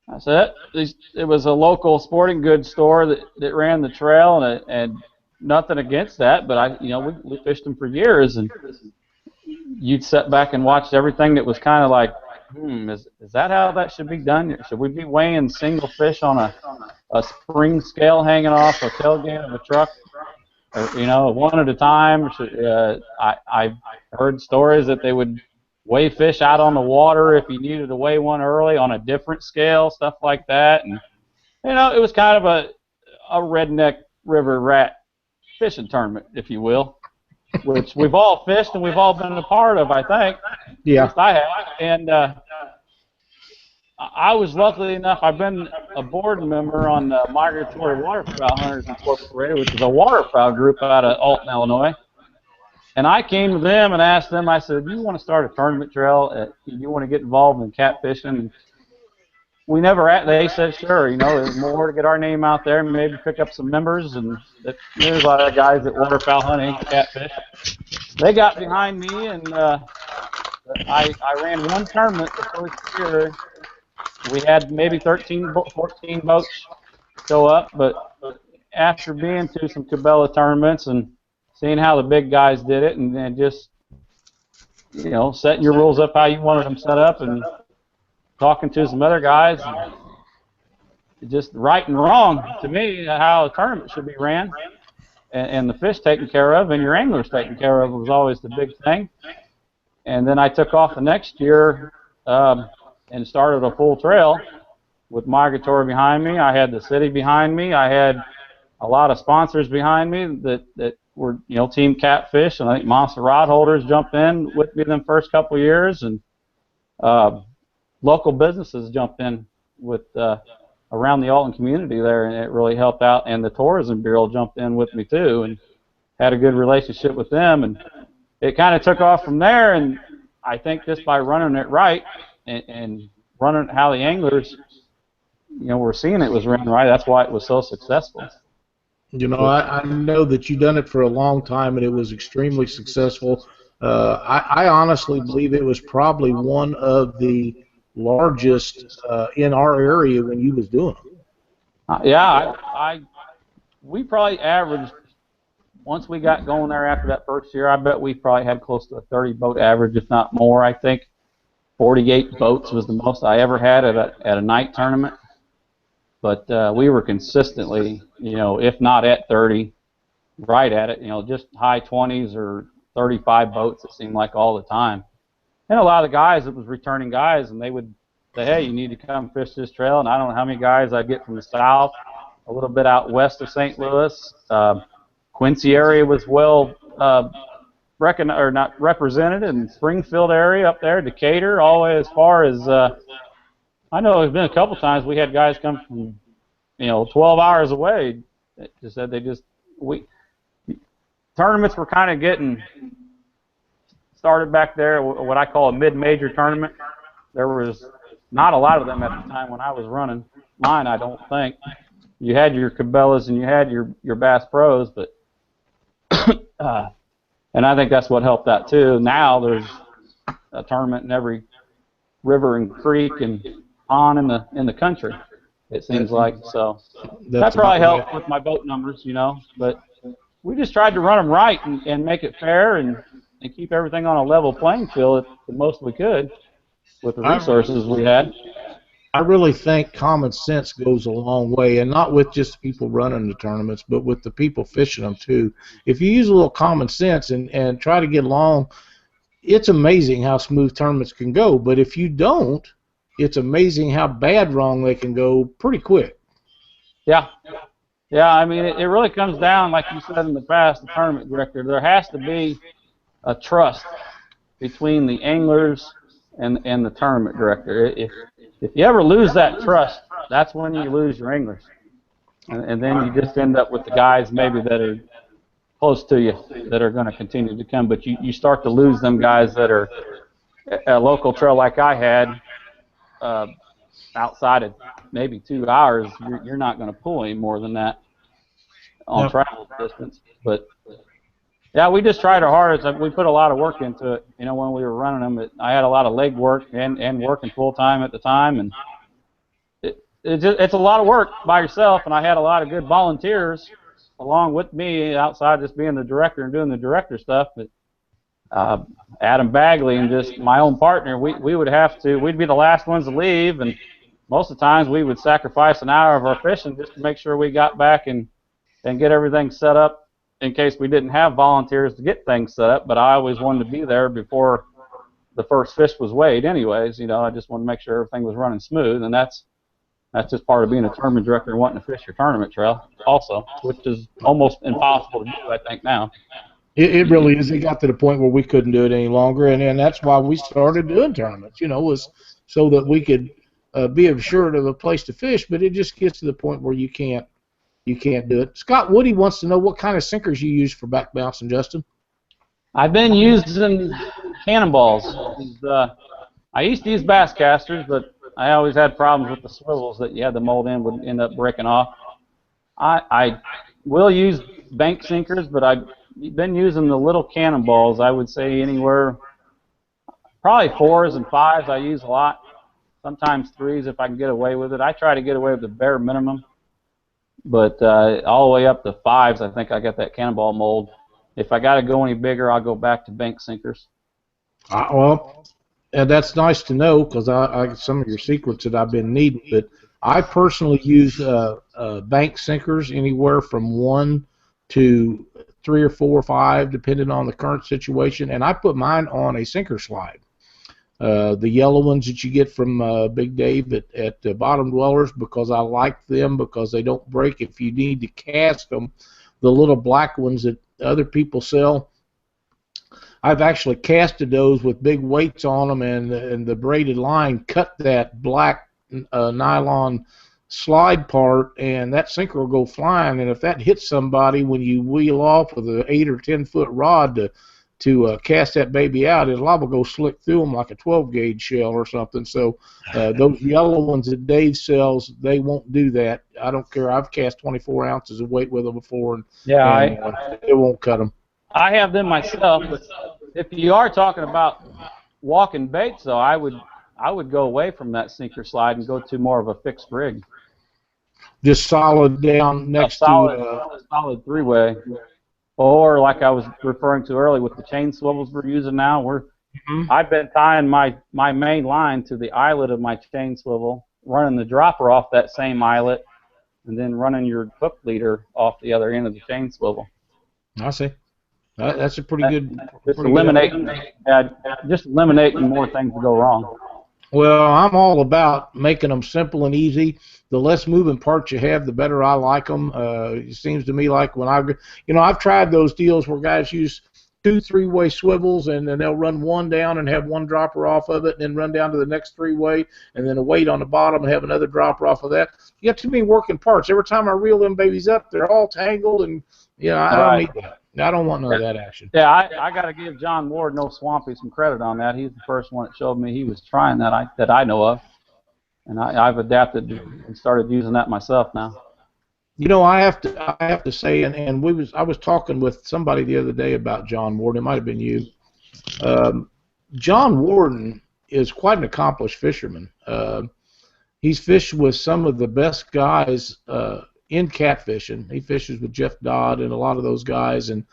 I said it was a local sporting goods store that ran the trail, and nothing against that, but we fished them for years, and you'd sit back and watch everything that was kind of like, is that how that should be done? Should we be weighing single fish on a spring scale hanging off a tailgate of a truck? Or, one at a time. I heard stories that they would weigh fish out on the water if you needed to weigh one early on a different scale, stuff like that. And it was kind of a redneck river rat fishing tournament, if you will, which we've all fished and we've all been a part of, I think. Yeah. At least I have. And I was lucky enough. I've been a board member on the Migratory Waterfowl Hunters Incorporated, which is a waterfowl group out of Alton, Illinois. And I came to them and asked them, I said, do you want to start a tournament trail? Do you want to get involved in catfishing? We never, they said, sure, there's more to get our name out there and maybe pick up some members. And there's a lot of guys that waterfowl hunt and catfish. They got behind me, and I ran one tournament the first year. We had maybe 13, 14 boats show up, but after being to some Cabela tournaments and seeing how the big guys did it, and then just, setting your rules up how you wanted them set up, and talking to some other guys, and just right and wrong to me how a tournament should be ran, and the fish taken care of and your anglers taken care of was always the big thing. And then I took off the next year and started a full trail with Migratory behind me. I had the city behind me. I had a lot of sponsors behind me that were, Team Catfish, and I think Monster Rod Holders jumped in with me them first couple of years, and local businesses jumped in with around the Alton community there, and it really helped out. And the Tourism Bureau jumped in with me too, and had a good relationship with them, and it kind of took off from there. And I think just by running it right and running how the anglers, were seeing it was run right, that's why it was so successful. I know that you've done it for a long time, and it was extremely successful. I honestly believe it was probably one of the largest in our area when you was doing them. We probably averaged, once we got going there after that first year, I bet we probably had close to a 30 boat average, if not more. I think 48 boats was the most I ever had at a night tournament. But we were consistently, if not at 30, right at it, just high 20s or 35 boats, it seemed like all the time. And a lot of the guys, it was returning guys, and they would say, hey, you need to come fish this trail. And I don't know how many guys I'd get from the south, a little bit out west of St. Louis. Quincy area was well not represented, and Springfield area up there, Decatur, all the way as far as I know there's been a couple times we had guys come from, 12 hours away. That just said tournaments were kind of getting started back there, what I call a mid-major tournament. There was not a lot of them at the time when I was running mine, I don't think. You had your Cabelas and you had your Bass Pros, but and I think that's what helped that too. Now there's a tournament in every river and creek and pond in the country, it seems like. So that probably helped with my boat numbers, but we just tried to run them right and make it fair and keep everything on a level playing field the most we could with the resources we had. I really think common sense goes a long way, and not with just people running the tournaments, but with the people fishing them too. If you use a little common sense and try to get along, it's amazing how smooth tournaments can go. But if you don't, it's amazing how bad wrong they can go pretty quick. Yeah. I mean, it really comes down, like you said in the past, the tournament director. There has to be a trust between the anglers and the tournament director. If you ever lose that trust, that's when you lose your anglers. And then you just end up with the guys maybe that are close to you that are going to continue to come. But you start to lose them guys that are a local trail like I had, outside of maybe 2 hours, you're not going to pull any more than that on travel distance. But yeah, we just tried our hardest. We put a lot of work into it. When we were running them, I had a lot of leg work and working full time at the time, and it's a lot of work by yourself. And I had a lot of good volunteers along with me outside just being the director and doing the director stuff. But Adam Bagley and just my own partner, we'd be the last ones to leave, and most of the times we would sacrifice an hour of our fishing just to make sure we got back and get everything set up in case we didn't have volunteers to get things set up. But I always wanted to be there before the first fish was weighed anyways. I just wanted to make sure everything was running smooth, and that's just part of being a tournament director and wanting to fish your tournament trail also, which is almost impossible to do, I think, now. It really is. It got to the point where we couldn't do it any longer, and that's why we started doing tournaments, was so that we could be assured of a place to fish, but it just gets to the point where you can't do it. Scott Woody wants to know what kind of sinkers you use for back bouncing, Justin. I've been using cannonballs. I used to use bass casters, but I always had problems with the swivels that you had to mold in would end up breaking off. I will use bank sinkers, but I've been using the little cannonballs. I would say anywhere, probably 4s and 5s I use a lot. Sometimes 3s if I can get away with it. I try to get away with the bare minimum, but all the way up to 5s, I think I got that cannonball mold. If I got to go any bigger, I'll go back to bank sinkers. Well, and that's nice to know because I some of your secrets that I've been needing. But I personally use bank sinkers anywhere from 1 to 3 or 4 or 5, depending on the current situation. And I put mine on a sinker slide. The yellow ones that you get from Big Dave at Bottom Dwellers, because I like them because they don't break if you need to cast them. The little black ones that other people sell, I've actually casted those with big weights on them, and the braided line cut that black nylon slide part, and that sinker will go flying. And if that hits somebody when you wheel off with an 8 or 10 foot rod to cast that baby out, it'll liable to go slick through them like a 12 gauge shell or something. So those yellow ones that Dave sells, they won't do that. I don't care. I've cast 24 ounces of weight with them before, and it won't cut them. I have them myself, but if you are talking about walking baits, though, I would go away from that sinker slide and go to more of a fixed rig. Just solid down next to solid 3-way. Or like I was referring to earlier with the chain swivels we're using now, I've been tying my main line to the eyelet of my chain swivel, running the dropper off that same eyelet, and then running your hook leader off the other end of the chain swivel. I see. That's a pretty good. Just eliminating more things to go wrong. Well, I'm all about making them simple and easy. The less moving parts you have, the better I like them. It seems to me like when I've tried those deals where guys use 2 3-way swivels, and then they'll run one down and have one dropper off of it, and then run down to the next 3-way, and then a weight on the bottom and have another dropper off of that. You got too many working parts. Every time I reel them babies up, they're all tangled, and I don't need that. I don't want none of that action. Yeah, I got to give John Ward, No Swampy, some credit on that. He's the first one that showed me he was trying that I know of, and I've adapted and started using that myself now. I have to say, and I was talking with somebody the other day about John Warden. It might have been you. John Warden is quite an accomplished fisherman. He's fished with some of the best guys in catfishing. He fishes with Jeff Dodd and a lot of those guys, and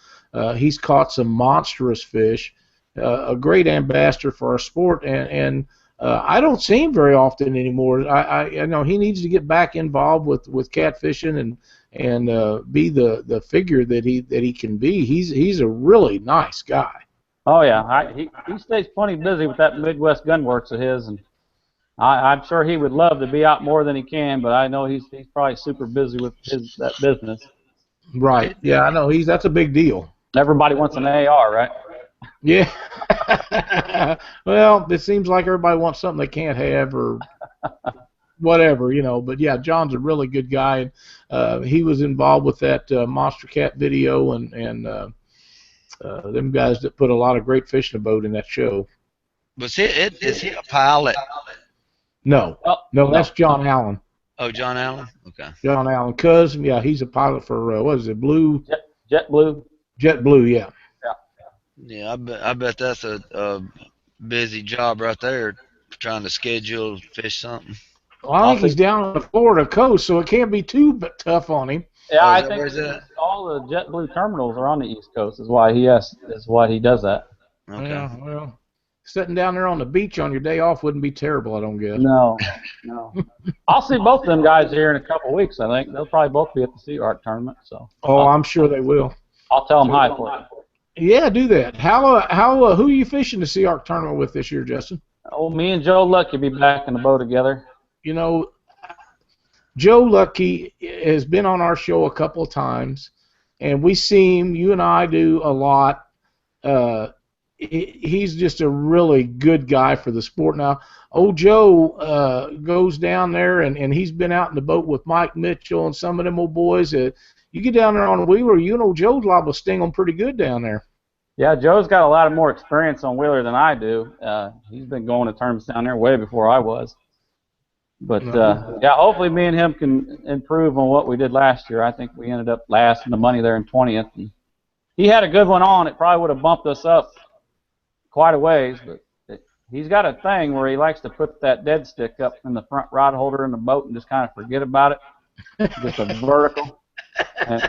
he's caught some monstrous fish. A great ambassador for our sport, and I don't see him very often anymore. I know he needs to get back involved with catfishing and be the figure that he can be. He's a really nice guy. Oh yeah, he stays plenty busy with that Midwest Gunworks of his, and I'm sure he would love to be out more than he can, but I know he's probably super busy with that business. Right. Yeah, I know that's a big deal. Everybody wants an AR, right? Yeah. Well, it seems like everybody wants something they can't have or whatever, But yeah, John's a really good guy, and he was involved with that Monster Cat video and them guys that put a lot of great fish in a boat in that show. Is he a pilot? No, that's John Allen. Oh, John Allen? Okay. John Allen, yeah, he's a pilot for, what is it, Blue? JetBlue. JetBlue, yeah. Yeah, I bet that's a busy job right there, trying to schedule fish something. Well, I think he's down on the Florida coast, so it can't be too tough on him. Yeah, I think all the JetBlue terminals are on the East Coast. Is why he does that. Okay. Yeah, well, sitting down there on the beach on your day off wouldn't be terrible, I don't guess. No. I'll see both of them guys here in a couple of weeks. I think they'll probably both be at the Sea Art tournament. So. Oh, I'm sure they will. I'll tell them hi for you. Yeah, do that. Who are you fishing the Sea Arc tournament with this year, Justin? Oh, me and Joe Lucky will be back in the boat together. Joe Lucky has been on our show a couple of times, and we see him. You and I do a lot. he's just a really good guy for the sport. Now, old Joe goes down there, and he's been out in the boat with Mike Mitchell and some of them old boys. You get down there on a Wheeler, you know Joe's liable to sting them pretty good down there. Yeah, Joe's got a lot of more experience on Wheeler than I do. He's been going to tournaments down there way before I was. But, yeah, hopefully me and him can improve on what we did last year. I think we ended up last in the money there in 20th. And he had a good one on. It probably would have bumped us up quite a ways. But he's got a thing where he likes to put that dead stick up in the front rod holder in the boat and just kind of forget about it. Just a vertical. And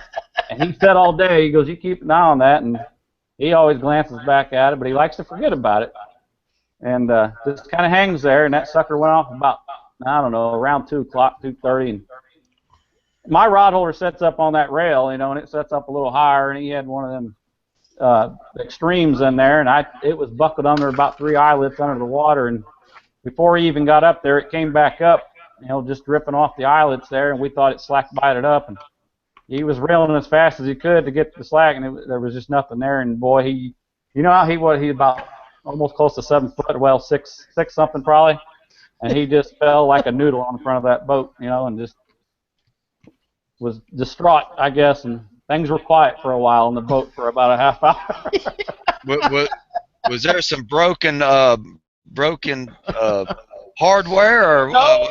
he said all day, he goes, you keep an eye on that. And he always glances back at it, but he likes to forget about it. And just kind of hangs there, and that sucker went off about, I don't know, around 2 o'clock, 2:30. And my rod holder sets up on that rail, you know, and it sets up a little higher, and he had one of them extremes in there, and it was buckled under about 3 eyelets under the water, and before he even got up there, it came back up, you know, just dripping off the eyelets there, and we thought it slack bited up, and he was reeling as fast as he could to get the slack, and there was just nothing there, and boy, you know how he was, he about almost close to 7 foot, well, six something probably. And he just fell like a noodle on the front of that boat, you know, and just was distraught, I guess. And things were quiet for a while on the boat for about a half hour. Was there some broken hardware, or no,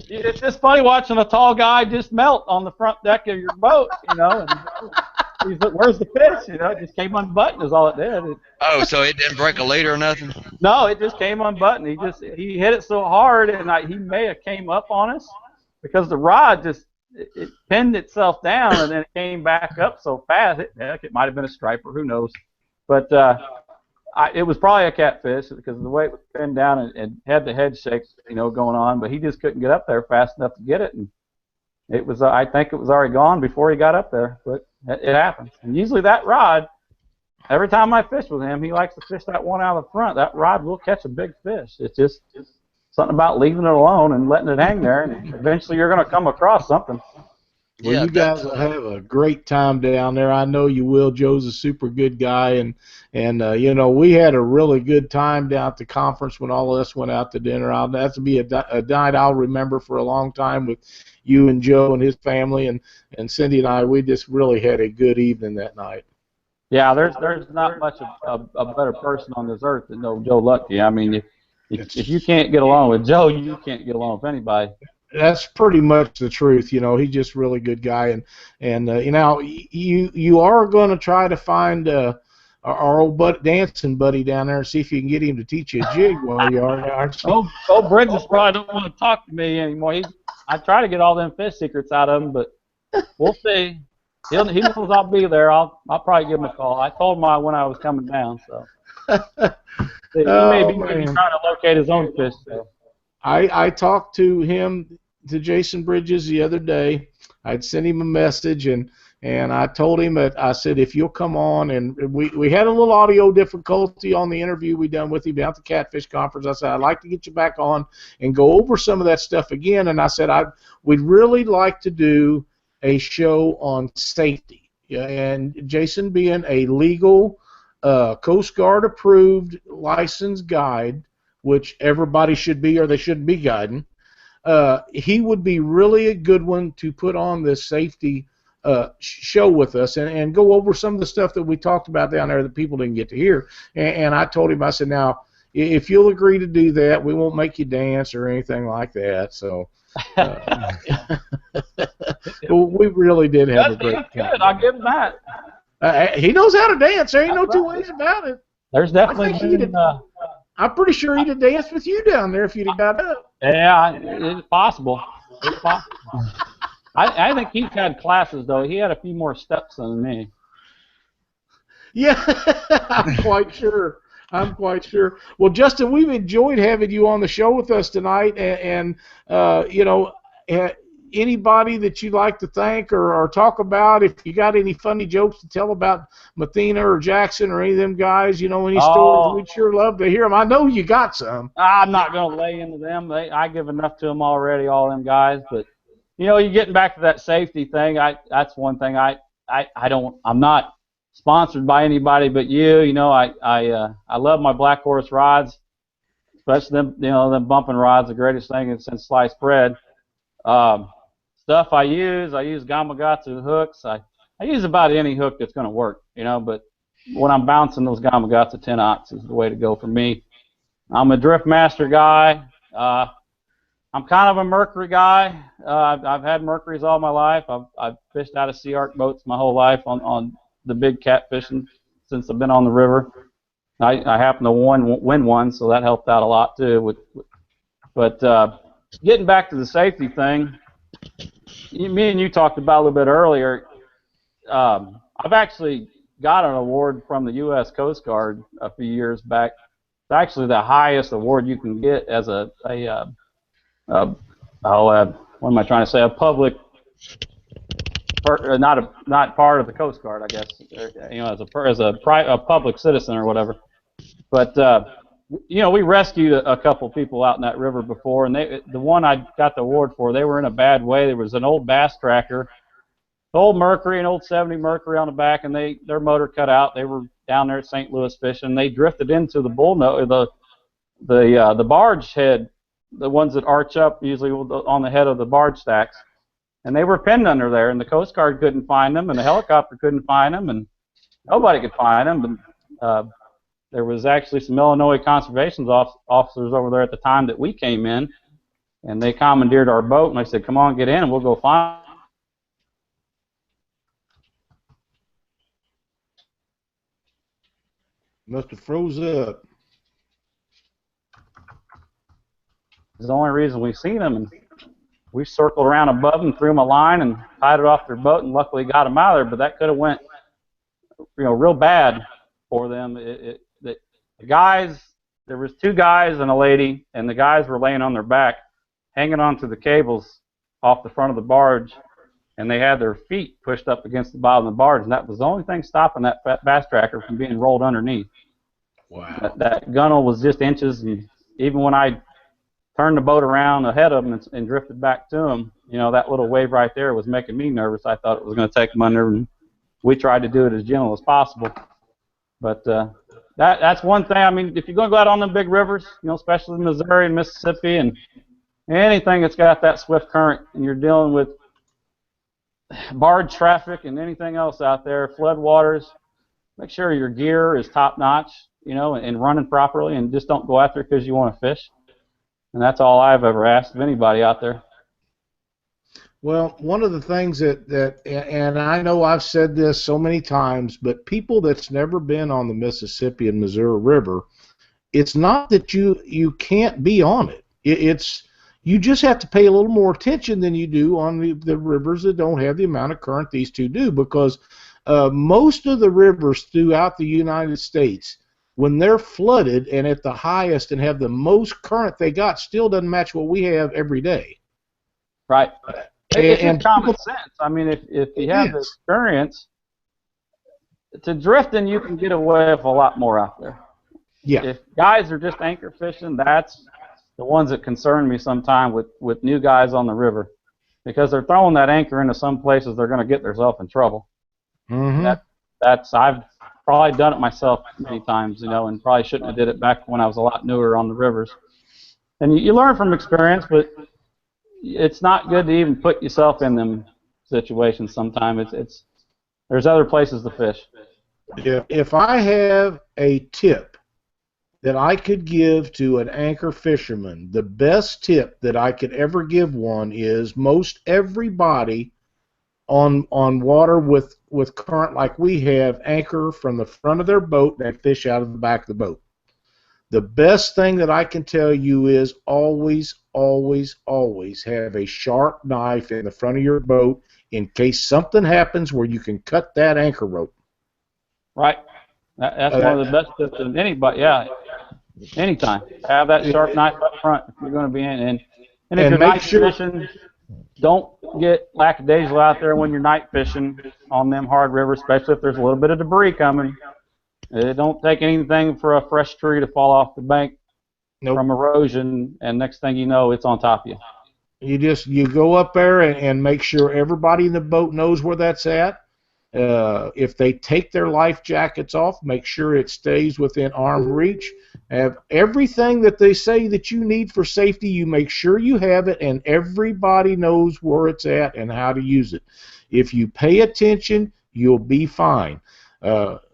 it's just funny watching a tall guy just melt on the front deck of your boat, you know. And he's like, where's the fish? You know, it just came unbuttoned is all it did. Oh, so it didn't break a leader or nothing? No, it just came unbuttoned. He hit it so hard, and he may have came up on us because the rod just it pinned itself down, and then it came back up so fast. It might have been a striper, who knows? But it was probably a catfish because of the way it was pinned down and had the head shakes, you know, going on. But he just couldn't get up there fast enough to get it, and it was. I think it was already gone before he got up there, but it happens. And usually that rod, every time I fish with him, he likes to fish that one out of the front. That rod will catch a big fish. It's just something about leaving it alone and letting it hang there, and eventually you're going to come across something. Well, yeah, you guys will have a great time down there. I know you will. Joe's a super good guy, and you know, we had a really good time down at the conference when all of us went out to dinner. That'll be a night I'll remember for a long time with you and Joe and his family, and Cindy and I. We just really had a good evening that night. Yeah, there's not much of a better person on this earth than Joe Lucky. I mean, if you can't get along with Joe, you can't get along with anybody. That's pretty much the truth. You know, he's just a really good guy, and you know, you are going to try to find our old dancing buddy down there and see if you can get him to teach you a jig while you are, aren't you? Old Bridges probably don't want to talk to me anymore. I try to get all them fish secrets out of him, but we'll see. He knows I'll be there. I'll probably give him a call. I told him when I was coming down, so he may be trying to locate his own fish. So. I talked to Jason Bridges the other day. I'd sent him a message, and I told him that I said, if you'll come on, and we had a little audio difficulty on the interview we done with him down at the Catfish conference. I said, I'd like to get you back on and go over some of that stuff again, and I said, we'd really like to do a show on safety. Yeah, and Jason being a legal Coast Guard approved licensed guide, which everybody should be or they shouldn't be guiding, he would be really a good one to put on this safety show with us and go over some of the stuff that we talked about down there that people didn't get to hear. And I told him, I said, now, if you'll agree to do that, we won't make you dance or anything like that. So we really did have a great time. Good. I'll give him that. He knows how to dance. There ain't no two ways about it. There's definitely I'm pretty sure he'd have danced with you down there if you'd have got up. Yeah, it's possible. It's possible. I think he's had classes, though. He had a few more steps than me. Yeah, I'm quite sure. Well, Justin, we've enjoyed having you on the show with us tonight, and you know, anybody that you'd like to thank or talk about, if you got any funny jokes to tell about Mathena or Jackson or any of them guys, you know, any stories, we'd sure love to hear them. I know you got some. I'm not going to lay into them. I give enough to them already, all them guys. But, you know, you're getting back to that safety thing. That's one thing I'm not sponsored by anybody but you. You know, I love my Black Horse rods, especially them, you know, them bumping rods, the greatest thing since sliced bread. Stuff I use Gamakatsu hooks. I use about any hook that's going to work, you know, but when I'm bouncing, those Gamakatsu 10-aughts is the way to go for me. I'm a drift master guy. I'm kind of a Mercury guy. I've had Mercuries all my life. I've fished out of Sea Arc boats my whole life on the big catfishing since I've been on the river. I happened to win one, so that helped out a lot too. But getting back to the safety thing, me and you talked about a little bit earlier. I've actually got an award from the U.S. Coast Guard a few years back. It's actually the highest award you can get as what am I trying to say? A public, not part of the Coast Guard, I guess. You know, as a public citizen or whatever. But you know, we rescued a couple people out in that river before, and the one I got the award for, they were in a bad way. There was an old bass tracker, old Mercury, an old 70 Mercury on the back, and their motor cut out. They were down there at St. Louis fishing. They drifted into the the barge head, the ones that arch up usually on the head of the barge stacks, and they were pinned under there. And the Coast Guard couldn't find them, and the helicopter couldn't find them, and nobody could find them. And there was actually some Illinois conservation officers over there at the time that we came in, and they commandeered our boat, and they said, "Come on, get in, and we'll go find them." Must have froze up. It's the only reason we've seen them, and we circled around above them, threw them a line, and tied it off their boat, and luckily got them out of there. But that could have went, you know, real bad for them. The guys, there was 2 guys and a lady, and the guys were laying on their back, hanging onto the cables off the front of the barge, and they had their feet pushed up against the bottom of the barge, and that was the only thing stopping that bass tracker from being rolled underneath. Wow. That gunnel was just inches, and even when I turned the boat around ahead of them and drifted back to them, you know, that little wave right there was making me nervous. I thought it was going to take them under, and we tried to do it as gentle as possible. But that's one thing. I mean, if you're going to go out on them big rivers, you know, especially Missouri and Mississippi and anything that's got that swift current, and you're dealing with barge traffic and anything else out there, flood waters, make sure your gear is top notch, you know, and running properly, and just don't go out there because you want to fish. And that's all I've ever asked of anybody out there. Well, one of the things that and I know I've said this so many times, but people that's never been on the Mississippi and Missouri River, it's not that you can't be on it. It's you just have to pay a little more attention than you do on the rivers that don't have the amount of current these two do, because most of the rivers throughout the United States, when they're flooded and at the highest and have the most current they got, still doesn't match what we have every day. Right. It's just common sense. I mean, if you have the experience, to drifting, you can get away with a lot more out there. Yeah. If guys are just anchor fishing, that's the ones that concern me sometimes with new guys on the river, because they're throwing that anchor into some places they're going to get themselves in trouble. Mm-hmm. I've probably done it myself many times, you know, and probably shouldn't have did it back when I was a lot newer on the rivers. And you learn from experience, but it's not good to even put yourself in them situations sometimes. There's other places to fish. If I have a tip that I could give to an anchor fisherman, the best tip that I could ever give one is most everybody on water with current like we have anchor from the front of their boat and fish out of the back of the boat. The best thing that I can tell you is always, always, always have a sharp knife in the front of your boat in case something happens where you can cut that anchor rope. Right. That's one of the best tips of anybody. Yeah. Anytime. Have that sharp knife up front if you're going to be in. And if you're night fishing, don't get lackadaisical out there when you're night fishing on them hard rivers, especially if there's a little bit of debris coming. Don't take anything for a fresh tree to fall off the bank from erosion, and next thing you know, it's on top of you. You go up there and make sure everybody in the boat knows where that's at. If they take their life jackets off, make sure it stays within arm reach. Have everything that they say that you need for safety, you make sure you have it, and everybody knows where it's at and how to use it. If you pay attention, you'll be fine.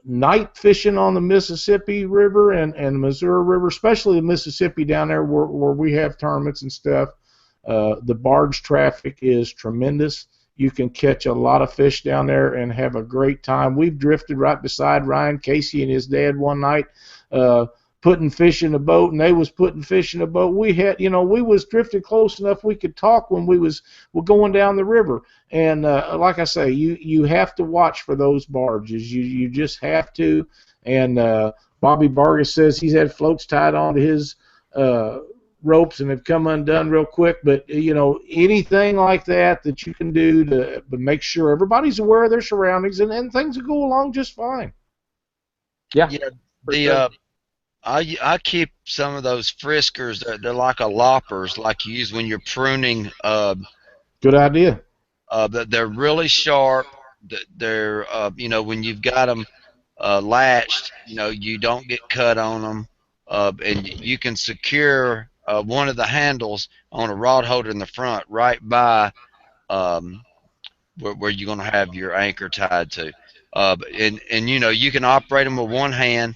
Night fishing on the Mississippi River and Missouri River, especially the Mississippi down there where we have tournaments and stuff, the barge traffic is tremendous. You can catch a lot of fish down there and have a great time. We've drifted right beside Ryan Casey and his dad one night, putting fish in a boat, and they was putting fish in a boat. We had, we was drifted close enough we could talk when we're going down the river. And like I say, you have to watch for those barges. You just have to. And Bobby Vargas says he's had floats tied onto his ropes and have come undone real quick. But anything like that you can do to make sure everybody's aware of their surroundings, and things will go along just fine. Yeah. I keep some of those friskers. They're like a loppers, like you use when you're pruning. Good idea. They're really sharp. They're when you've got them latched, you don't get cut on them, and you can secure one of the handles on a rod holder in the front, right by where you're going to have your anchor tied to. And you can operate them with one hand.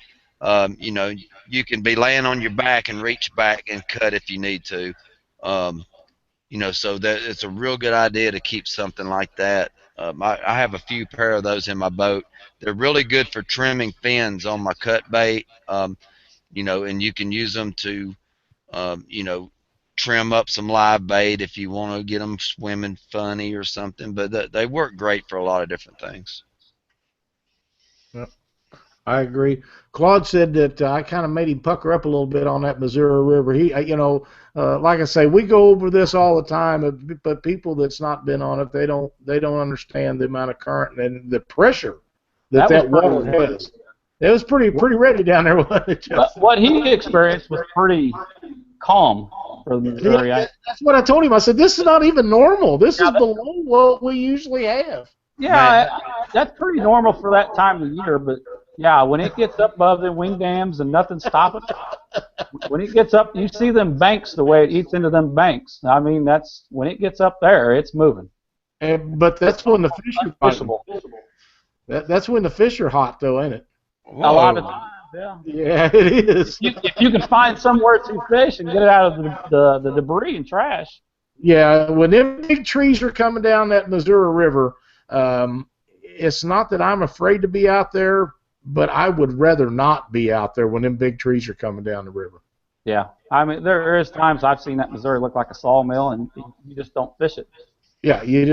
You can be laying on your back and reach back and cut if you need to. So that it's a real good idea to keep something like that. I have a few pair of those in my boat. They're really good for trimming fins on my cut bait. And you can use them to, trim up some live bait if you want to get them swimming funny or something. But they work great for a lot of different things. Yep. I agree. Claude said that I kind of made him pucker up a little bit on that Missouri River. He, like I say, we go over this all the time, but people that's not been on it, they don't understand the amount of current and the pressure that water has. It was pretty ready down there, wasn't it, Justin? What he experienced was pretty calm for the Missouri. Yeah, that's what I told him. I said, this is not even normal. This is below what we usually have. Yeah, that's pretty normal for that time of year, but yeah, when it gets up above the wing dams and nothing's stopping it, when it gets up, you see them banks, the way it eats into them banks. I mean, that's when it gets up there, it's moving. But that's when the fish are possible. That's when the fish are hot, though, ain't it? Whoa. A lot of times, yeah. Yeah, it is. If you can find somewhere to fish and get it out of the debris and trash. Yeah, when them big trees are coming down that Missouri River, it's not that I'm afraid to be out there, but I would rather not be out there when them big trees are coming down the river. Yeah, I mean, there is times I've seen that Missouri look like a sawmill, and you just don't fish it. Yeah, you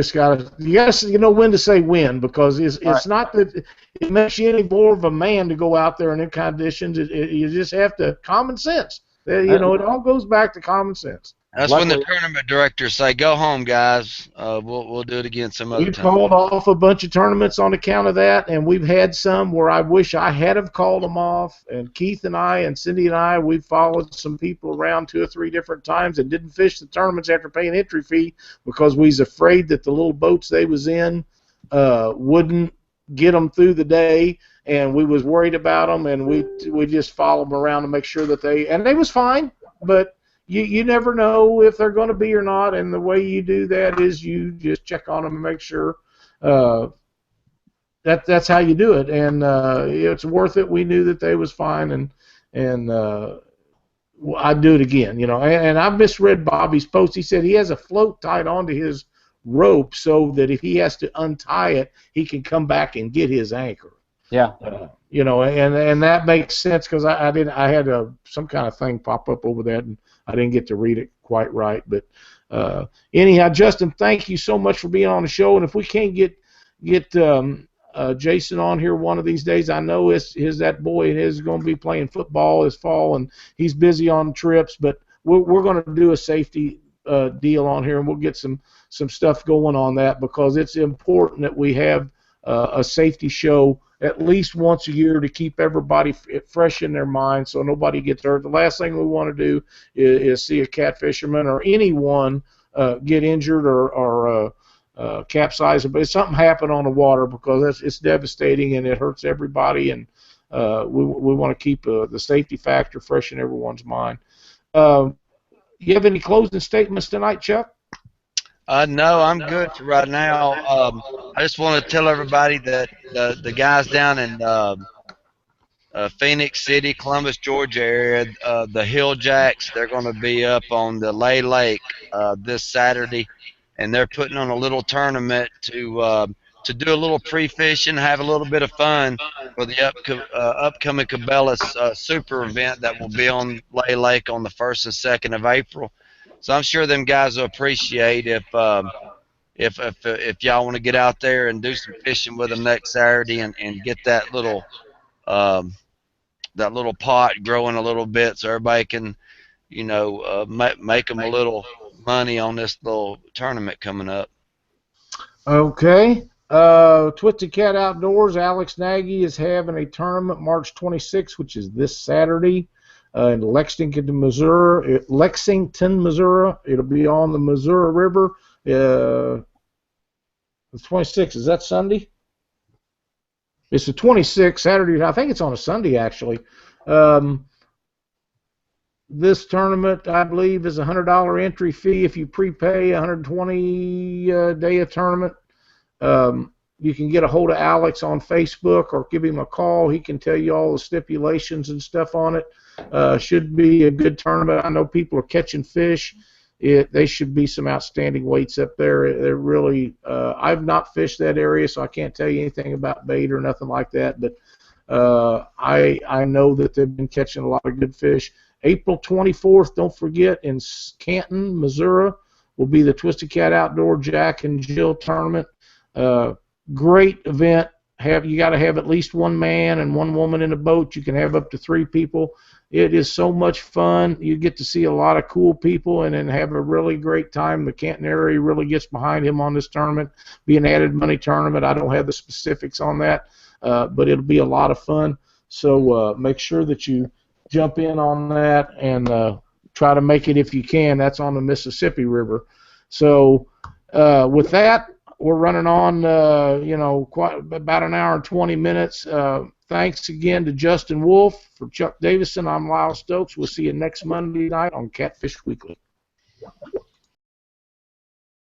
know when to say when, because it's not that it makes you any more of a man to go out there in them conditions. You just have to common sense. It all goes back to common sense. That's when the tournament directors say, "Go home, guys. We'll do it again some other time." We've called off a bunch of tournaments on account of that, and we've had some where I wish I had have called them off. And Keith and I and Cindy and I, we followed some people around 2 or 3 different times and didn't fish the tournaments after paying entry fee because we was afraid that the little boats they was in wouldn't get them through the day, and we was worried about them, and we just followed them around to make sure that they was fine, but. You never know if they're going to be or not, and the way you do that is you just check on them and make sure that's how you do it. And it's worth it. We knew that they was fine, and I'd do it again. And I misread Bobby's post. He said he has a float tied onto his rope so that if he has to untie it, he can come back and get his anchor. Yeah. And that makes sense because I had some kind of thing pop up over that, and I didn't get to read it quite right. But anyhow, Justin, thank you so much for being on the show. And if we can't get Jason on here one of these days, I know that boy is going to be playing football this fall, and he's busy on trips. But we're going to do a safety deal on here, and we'll get some stuff going on that because it's important that we have a safety show at least once a year to keep everybody fresh in their mind so nobody gets hurt. The last thing we want to do is see a catfisherman or anyone get injured or capsize it, but something happened on the water because it's devastating and it hurts everybody, and we want to keep the safety factor fresh in everyone's mind. You have any closing statements tonight, Chuck? No, I'm good for right now. I just want to tell everybody that the guys down in Phoenix City, Columbus, Georgia area, the Hill Jacks, they're going to be up on the Lake this Saturday, and they're putting on a little tournament to do a little pre-fishing, have a little bit of fun for the upcoming Cabela's Super event that will be on Lake on the 1st and 2nd of April. So I'm sure them guys will appreciate if y'all want to get out there and do some fishing with them next Saturday and get that little pot growing a little bit, so everybody can, make them a little money on this little tournament coming up. Okay. Twisted Cat Outdoors, Alex Nagy is having a tournament March 26th, which is this Saturday, in Lexington, Missouri. It'll be on the Missouri River. The 26th, is that Sunday? It's the 26th, Saturday. I think it's on a Sunday, actually. This tournament, I believe, is a $100 entry fee. If you prepay, 120 day of tournament. You can get a hold of Alex on Facebook or give him a call. He can tell you all the stipulations and stuff on it. Should be a good tournament. I know people are catching fish. They should be some outstanding weights up there. They're really. I've not fished that area, so I can't tell you anything about bait or nothing like that. But I know that they've been catching a lot of good fish. April 24th, don't forget, in Canton, Missouri, will be the Twisted Cat Outdoor Jack and Jill tournament. Great event. You got to have at least one man and one woman in a boat. You can have up to 3 people. It is so much fun. You get to see a lot of cool people and then have a really great time. The Canton area really gets behind him on this tournament. Be an added money tournament. I don't have the specifics on that, but it'll be a lot of fun. So make sure that you jump in on that and try to make it if you can. That's on the Mississippi River. So with that, we're running on, quite about an hour and 20 minutes. Thanks again to Justin Wolfe. For Chuck Davison, I'm Lyle Stokes. We'll see you next Monday night on Catfish Weekly.